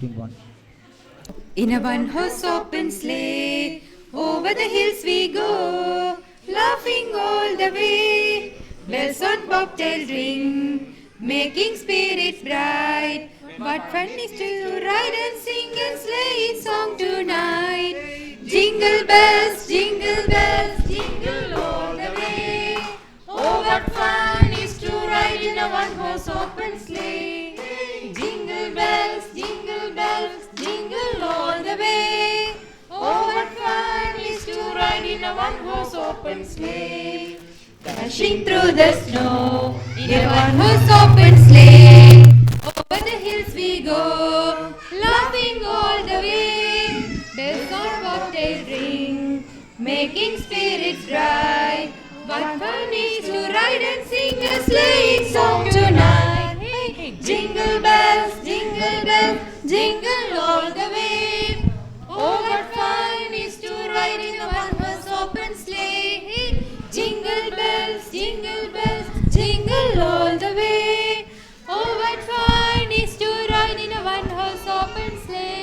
16:1. In a one-horse open sleigh, over the hills we go, laughing all the way. Bells on bobtail ring, making spirits bright. What fun is to ride and sing a sleigh song tonight. Jingle bells, jingle all the way. Oh, what fun is to ride in a one-horse open sleigh. Jingle bells, jingle all the way. Oh, what fun is to ride in a one-horse open sleigh. Dashing through the snow in a one-horse open sleigh. Over the hills we go, laughing all the way. Bells on bobtail ring, making spirits bright. What fun is to ride and sing a sleighing song tonight. Hey, jingle bells, jingle all the way. Oh, what fun is to ride in a one-horse open sleigh. Jingle bells, jingle all the way. Oh, what fun is to ride in a one-horse open sleigh.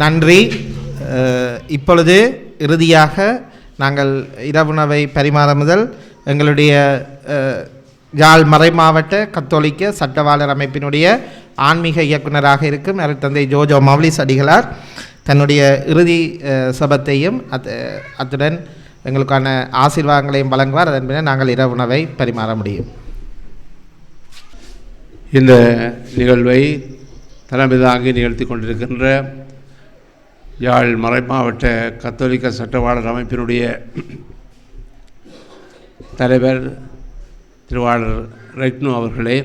நன்றி. இப்பொழுது இறுதியாக நாங்கள் இரவுணவை பரிமாற முதல் எங்களுடைய யாழ் மறைமாவட்ட கத்தோலிக்க சட்டவாளர் அமைப்பினுடைய ஆன்மீக இயக்குநராக இருக்கும் அருட்தந்தை ஜோஜோ மவ்லிஸ் அடிகளார் தன்னுடைய இறுதி சபத்தையும் அத்துடன் எங்களுக்கான ஆசீர்வாதங்களையும் வழங்குவார். அதன் பின்னர் நாங்கள் இரவுணவை பரிமாற முடியும். இந்த நிகழ்வை தலைமை தாங்கி நிகழ்த்தி கொண்டிருக்கின்ற யாழ் மறைமாவட்ட கத்தோலிக்க சட்டவாளர் அமைப்பினுடைய தலைவர் திருவாளர் ரெக்னோ அவர்களே,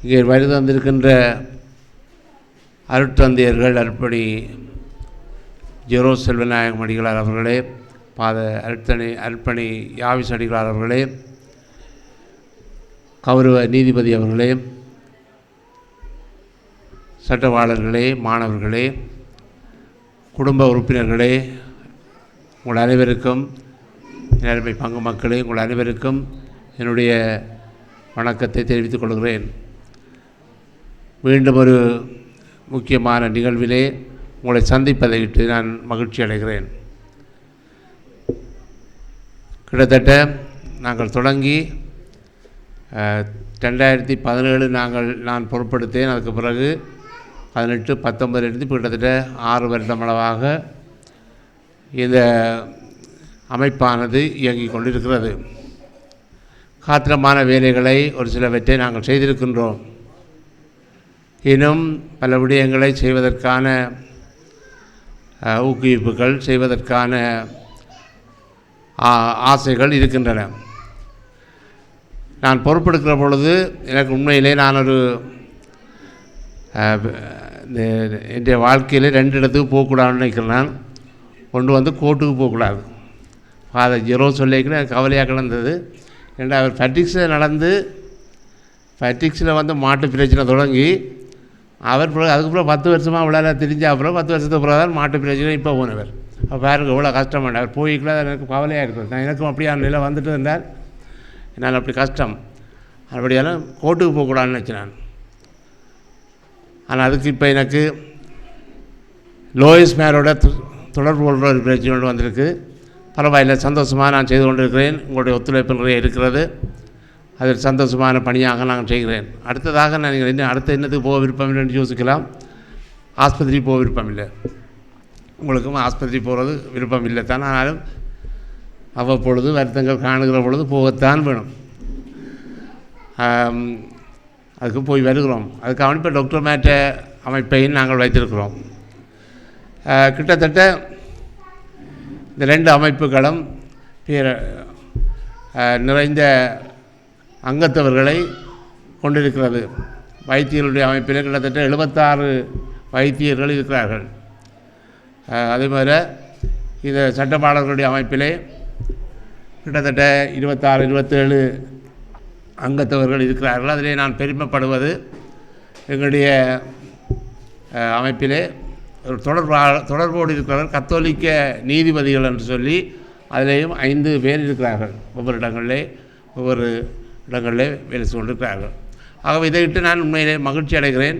இங்கே வருகை தந்திருக்கின்ற அருட்தந்தையர்கள் அருட்பணி ஜெரோ செல்வநாயகம் அடிகளார் அவர்களே, அருட்பணி யாவிஸ் அடிகளார் அவர்களே, கௌரவ நீதிபதி அவர்களே, சட்டவாளர்களே, மாணவர்களே, குடும்ப உறுப்பினர்களே, உங்கள் அனைவருக்கும் நேர்மை பங்கு மக்களே, உங்கள் அனைவருக்கும் என்னுடைய வணக்கத்தை தெரிவித்துக் கொள்கிறேன். மீண்டும் ஒரு முக்கியமான நிகழ்விலே உங்களை சந்திப்பதை இட்டு நான் மகிழ்ச்சி அடைகிறேன். கிட்டத்தட்ட நாங்கள் தொடங்கி 2017 நான் பொறுப்படுத்தேன். அதுக்கு பிறகு 18, 19 கிட்டத்தட்ட 6 வருடமளவாக இந்த அமைப்பானது இயங்கிக் கொண்டிருக்கிறது. காத்திரமான வேலைகளை ஒரு சிலவற்றை நாங்கள் செய்திருக்கின்றோம். இன்னும் பல விடயங்களை செய்வதற்கான ஊக்குவிப்புகள் செய்வதற்கான ஆசைகள் இருக்கின்றன. நான் பொறுப்பெடுக்கிற பொழுது எனக்கு உண்மையிலே நான் ஒரு என்னுடைய வாழ்க்கையில் 2 இடத்துக்கு போகக்கூடாதுன்னு நினைக்கிறேன். ஒன்று கோர்ட்டுக்கு போகக்கூடாது. ஃபாதர் ஜெரோ சொல்லிக்கிற எனக்கு கவலையாக கிடந்தது. ஏன்னா அவர் ஃபேட்டிக்ஸில் நடந்து ஃபேட்டிக்ஸில் வந்து மாட்டு பிரச்சனை தொடங்கி அவர் பிறகு அதுக்கப்புறம் 10 வருஷமாக விளையாட தெரிஞ்ச அப்புறம் 10 வருஷத்துக்கு பிறகு தான் மாட்டு பிரச்சனை இப்போ போனவர். அப்போ பாருங்க எவ்வளோ கஷ்டமாட்டார். அவர் போய்க்கலாம் எனக்கு கவலையாக இருக்குது. நான் எனக்கும் அப்படியான நிலை வந்துட்டு இருந்தால் என்னால் அப்படி கஷ்டம். அப்படியாலும் கோர்ட்டுக்கு போகக்கூடாதுன்னு நினச்சேன் நான். ஆனால் அதுக்கு இப்போ எனக்கு லோயிஸ் மேரோட தொடர்பு கொள்கிற ஒரு பிரச்சனை ஒன்று வந்திருக்கு. பரவாயில்லை, சந்தோஷமாக நான் செய்து கொண்டிருக்கிறேன். உங்களுடைய ஒத்துழைப்பு நிறைய இருக்கிறது. அதில் சந்தோஷமான பணியாக நான் செய்கிறேன். அடுத்ததாக நீங்கள் இன்னும் அடுத்த என்னத்துக்கு போக விருப்பம் இல்லைன்னு யோசிக்கலாம். ஆஸ்பத்திரி போக விருப்பம் இல்லை. உங்களுக்கும் ஆஸ்பத்திரி போகிறது விருப்பம் இல்லை தான். ஆனாலும் அவ்வப்பொழுது வருத்தங்கள் காணுகிற பொழுது போகத்தான் வேணும். அதுக்கு போய் வருகிறோம். அதுக்காக இப்போ டாக்டர் மேட்ட அமைப்பையும் நாங்கள் வைத்திருக்கிறோம். கிட்டத்தட்ட இந்த 2 அமைப்புகளும் நிறைந்த அங்கத்தவர்களை கொண்டிருக்கிறது. வைத்தியர்களுடைய அமைப்பில் கிட்டத்தட்ட 76 வைத்தியர்கள் இருக்கிறார்கள். அதே மாதிரி இந்த சட்டப்பாளர்களுடைய அமைப்பிலே கிட்டத்தட்ட 26 27 அங்கத்தவர்கள் இருக்கிறார்கள். அதிலே நான் பெருமைப்படுவது எங்களுடைய அமைப்பிலே ஒரு தொடர்போடு இருக்கிறவர் கத்தோலிக்க நீதிபதிகள் என்று சொல்லி அதிலேயும் 5 பேர் இருக்கிறார்கள். ஒவ்வொரு இடங்களிலே வேலை செய்து கொண்டிருக்கிறார்கள். ஆகவே இதையிட்டு நான் உண்மையிலே மகிழ்ச்சி அடைகிறேன்.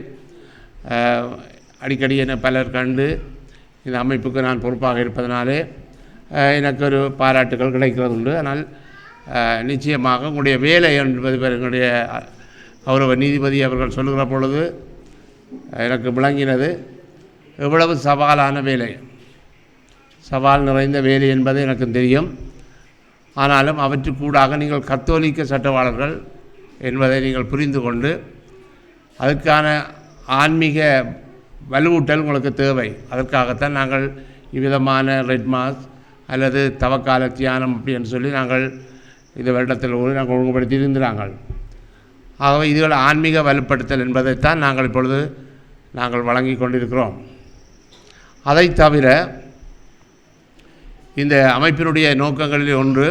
அடிக்கடி என்னை பலர் கண்டு இந்த அமைப்புக்கு நான் பொறுப்பாக இருப்பதனாலே எனக்கு ஒரு பாராட்டுகள் கிடைக்கிறது உண்டு. ஆனால் நிச்சயமாக உங்களுடைய வேலை என்பது எங்களுடைய கௌரவ நீதிபதி அவர்கள் சொல்லுகிற பொழுது எனக்கு விளங்கினது எவ்வளவு சவாலான வேலை, சவால் நிறைந்த வேலை என்பது எனக்கு தெரியும். ஆனாலும் அவற்றுக்கூடாக நீங்கள் கத்தோலிக்க சட்டவாளர்கள் என்பதை நீங்கள் புரிந்து கொண்டு அதுக்கான ஆன்மீக வலுவூட்டல் உங்களுக்கு தேவை. அதற்காகத்தான் நாங்கள் இவ்விதமான ரெட் மாஸ் அல்லது தவக்கால தியானம் அப்படின்னு சொல்லி நாங்கள் இந்த வருடத்தில் நாங்கள் ஒழுங்குபடுத்தி இருந்தாங்கள். ஆகவே இதுகள் ஆன்மீக வலுப்படுத்தல் என்பதைத்தான் நாங்கள் இப்பொழுது நாங்கள் வழங்கி கொண்டிருக்கிறோம். அதை தவிர இந்த அமைப்பினுடைய நோக்கங்களில் ஒன்று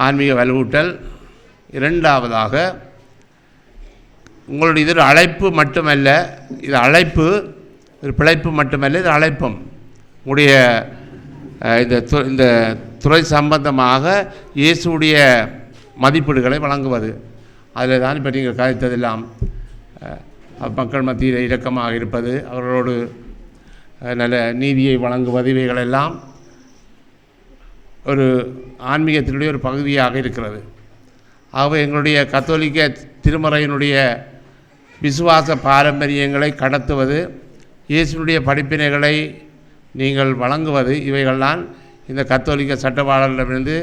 ஆன்மீக வலுவூட்டல், இரண்டாவதாக உங்களுடைய இது அழைப்பு மட்டுமல்ல, இது அழைப்பு ஒரு பிழைப்பு மட்டுமல்ல, இது அழைப்பும். உங்களுடைய இந்த துறை சம்பந்தமாக இயேசுடைய மதிப்பீடுகளை வழங்குவது. அதில் தான் இப்போ நீங்கள் கதைத்ததெல்லாம் மக்கள் மத்தியில் இரக்கமாக இருப்பது, அவர்களோடு நல்ல நீதியை வழங்குவது, இவைகளெல்லாம் ஒரு ஆன்மீகத்தினுடைய ஒரு பகுதியாக இருக்கிறது. ஆகவே எங்களுடைய கத்தோலிக்க திருமறையினுடைய விசுவாச பாரம்பரியங்களை கடத்துவது, இயேசுனுடைய படிப்பினைகளை நீங்கள் வழங்குவது, இவைகள்தான் இந்த கத்தோலிக்க சட்டவாளர்களிடமிருந்து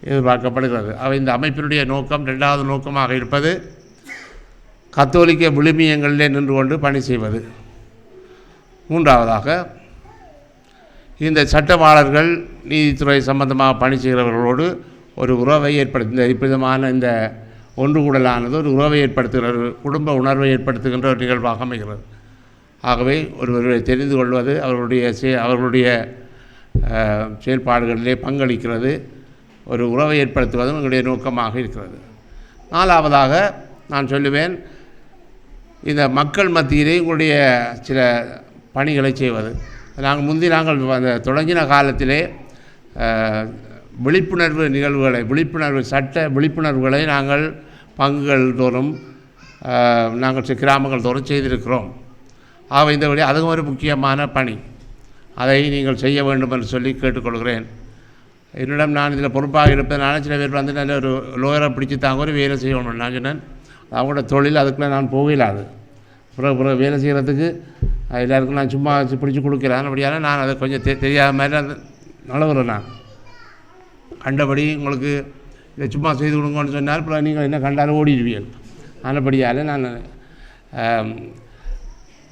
எதிர்பார்க்கப்படுகிறது. அவை இந்த அமைப்பினுடைய நோக்கம் 2வது நோக்கமாக இருப்பது கத்தோலிக்க விழுமியங்களிலே நின்று கொண்டு பணி செய்வது. 3வதாக இந்த சட்டவாளர்கள் நீதித்துறை சம்பந்தமாக பணி செய்கிறவர்களோடு ஒரு உறவை ஏற்படுத்தி இந்த விதமான இந்த ஒன்று கூடலானது ஒரு உறவை ஏற்படுத்துகிற குடும்ப உணர்வை ஏற்படுத்துகின்ற ஒரு நிகழ்வாக அமைகிறது. ஆகவே ஒருவரை தெரிந்து கொள்வது, அவர்களுடைய செயல்பாடுகளிலே பங்களிக்கிறது, ஒரு உறவை ஏற்படுத்துவதும் எங்களுடைய நோக்கமாக இருக்கிறது. 4வதாக நான் சொல்லுவேன், இந்த மக்கள் மத்தியிலே உங்களுடைய சில பணிகளை செய்வது. நாங்கள் அந்த தொடங்கின காலத்திலே விழிப்புணர்வு நிகழ்வுகளை சட்ட விழிப்புணர்வுகளை நாங்கள் பங்குகள் தோறும் நாங்கள் கிராமங்கள் தோறும் செய்திருக்கிறோம். ஆக இந்த வழி அதுவும் ஒரு முக்கியமான பணி. அதை நீங்கள் செய்ய வேண்டும் என்று சொல்லி கேட்டுக்கொள்கிறேன். என்னிடம் நான் இதில் பொறுப்பாக இருப்பதனால சில பேர் வந்து நல்ல ஒரு லோயரை பிடிச்சி தாங்க ஒரு வேலை செய்யணும். நான் சொன்னேன் அவங்களோட தொழில் அதுக்குள்ளே நான் போகலாது. பிறகு வேலை செய்கிறதுக்கு எல்லாருக்கும் நான் சும்மா பிடிச்சி கொடுக்கிறேன். அப்படியான நான் அதை கொஞ்சம் தெரியாத மாதிரி அந்த நலவுறேன். நான் கண்டபடி உங்களுக்கு இதை சும்மா செய்து கொடுங்கன்னு சொன்னால் அப்புறம் நீங்கள் என்ன கண்டாலும் ஓடிடுவீர்கள். ஆனபடியால் நான்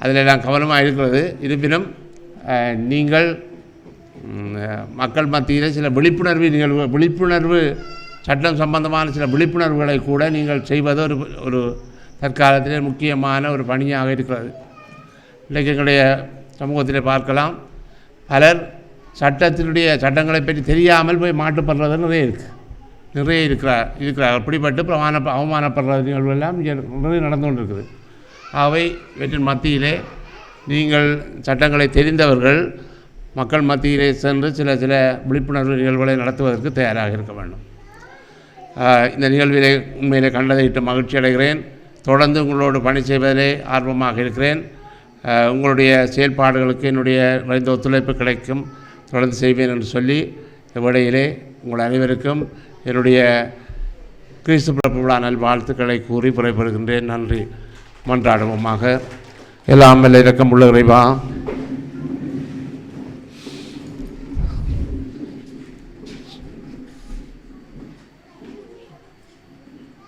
அதில் நான் கவனமாக இருக்கிறது. இருப்பினும் நீங்கள் மக்கள் மத்தியில் சில விழிப்புணர்வு சட்டம் சம்பந்தமான சில விழிப்புணர்வுகளை கூட நீங்கள் செய்வது ஒரு தற்காலத்திலே முக்கியமான ஒரு பணியாக இருக்கிறது. இன்றைக்கு எங்களுடைய சமூகத்தில் பார்க்கலாம், பலர் சட்டங்களை பற்றி தெரியாமல் போய் மாட்டுப்படுறது நிறைய இருக்குது. நிறைய இருக்கிறார்கள். பிடிபட்டு அவமானப்படுற நிகழ்வுகள்லாம் இங்கே நிறைய நடந்து கொண்டிருக்குது. அவை இவற்றின் மத்தியிலே நீங்கள் சட்டங்களை தெரிந்தவர்கள் மக்கள் மத்தியிலே சென்று சில விழிப்புணர்வு நிகழ்வுகளை நடத்துவதற்கு தயாராக இருக்க வேண்டும். இந்த நிகழ்விலே உண்மையிலே கண்டதையிட்டு மகிழ்ச்சி அடைகிறேன். தொடர்ந்து உங்களோடு பணி செய்வதிலே ஆர்வமாக இருக்கிறேன். உங்களுடைய செயல்பாடுகளுக்கு என்னுடைய நிறைந்த ஒத்துழைப்பு கிடைக்கும், தொடர்ந்து செய்வேன் என்று சொல்லி இவ்விடையிலே உங்கள் அனைவருக்கும் என்னுடைய கிறிஸ்து பிறப்பு விழா நல்வாழ்த்துக்களை கூறி புறப்படுகின்றேன். நன்றி. மன்றாடுவோமாக. எல்லாம் வல்ல இரக்கம் உள்ள இறைவா,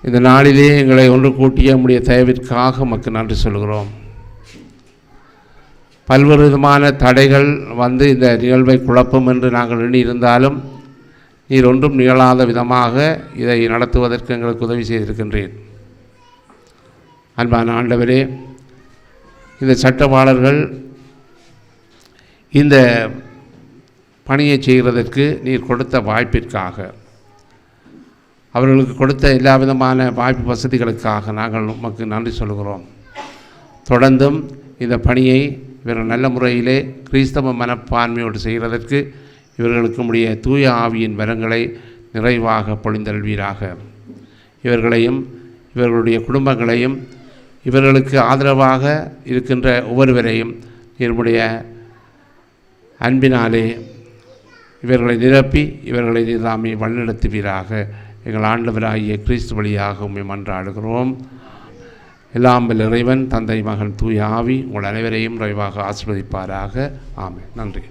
இந்த நாளிலே எங்களை ஒன்று கூட்டிய நம்முடைய தயவிற்காக உமக்கு நன்றி சொல்கிறோம். பல்வேறு விதமான தடைகள் வந்து இந்த நிகழ்வை குழப்பம் என்று நாங்கள் எண்ணியிருந்தாலும் நீர் ஒன்றும் நிகழாத விதமாக இதை நடத்துவதற்கு எங்களுக்கு உதவி செய்திருக்கின்றேன். அன்பான ஆண்டவரே, இந்த சட்டவாளர்கள் இந்த பணியை செய்கிறதற்கு நீர் கொடுத்த வாய்ப்பிற்காக, அவர்களுக்கு கொடுத்த எல்லா விதமான வாய்ப்பு வசதிகளுக்காக நாங்கள் உமக்கு நன்றி சொல்கிறோம். தொடர்ந்தும் இந்த பணியை இவர்கள் நல்ல முறையிலே கிறிஸ்தவ மனப்பான்மையோடு செய்கிறதற்கு இவர்களுக்கு உடைய தூய ஆவியின் வரங்களை நிறைவாக பொழிந்தல்வீராக. இவர்களையும் இவர்களுடைய குடும்பங்களையும் இவர்களுக்கு ஆதரவாக இருக்கின்ற ஒவ்வொருவரையும் என்னுடைய அன்பினாலே இவர்களை நிரப்பி இவர்களை நிதாமி வழிநடத்துவீராக. எங்கள் ஆண்டவராகிய கிறிஸ்து வழியாக உம்மை மன்றாடுகிறோம். எல்லாம் வல்ல இறைவன், தந்தை, மகன், தூய ஆவி உங்கள் அனைவரையும் நிறைவாக ஆசீர்வதிப்பாராக. ஆமென். நன்றி.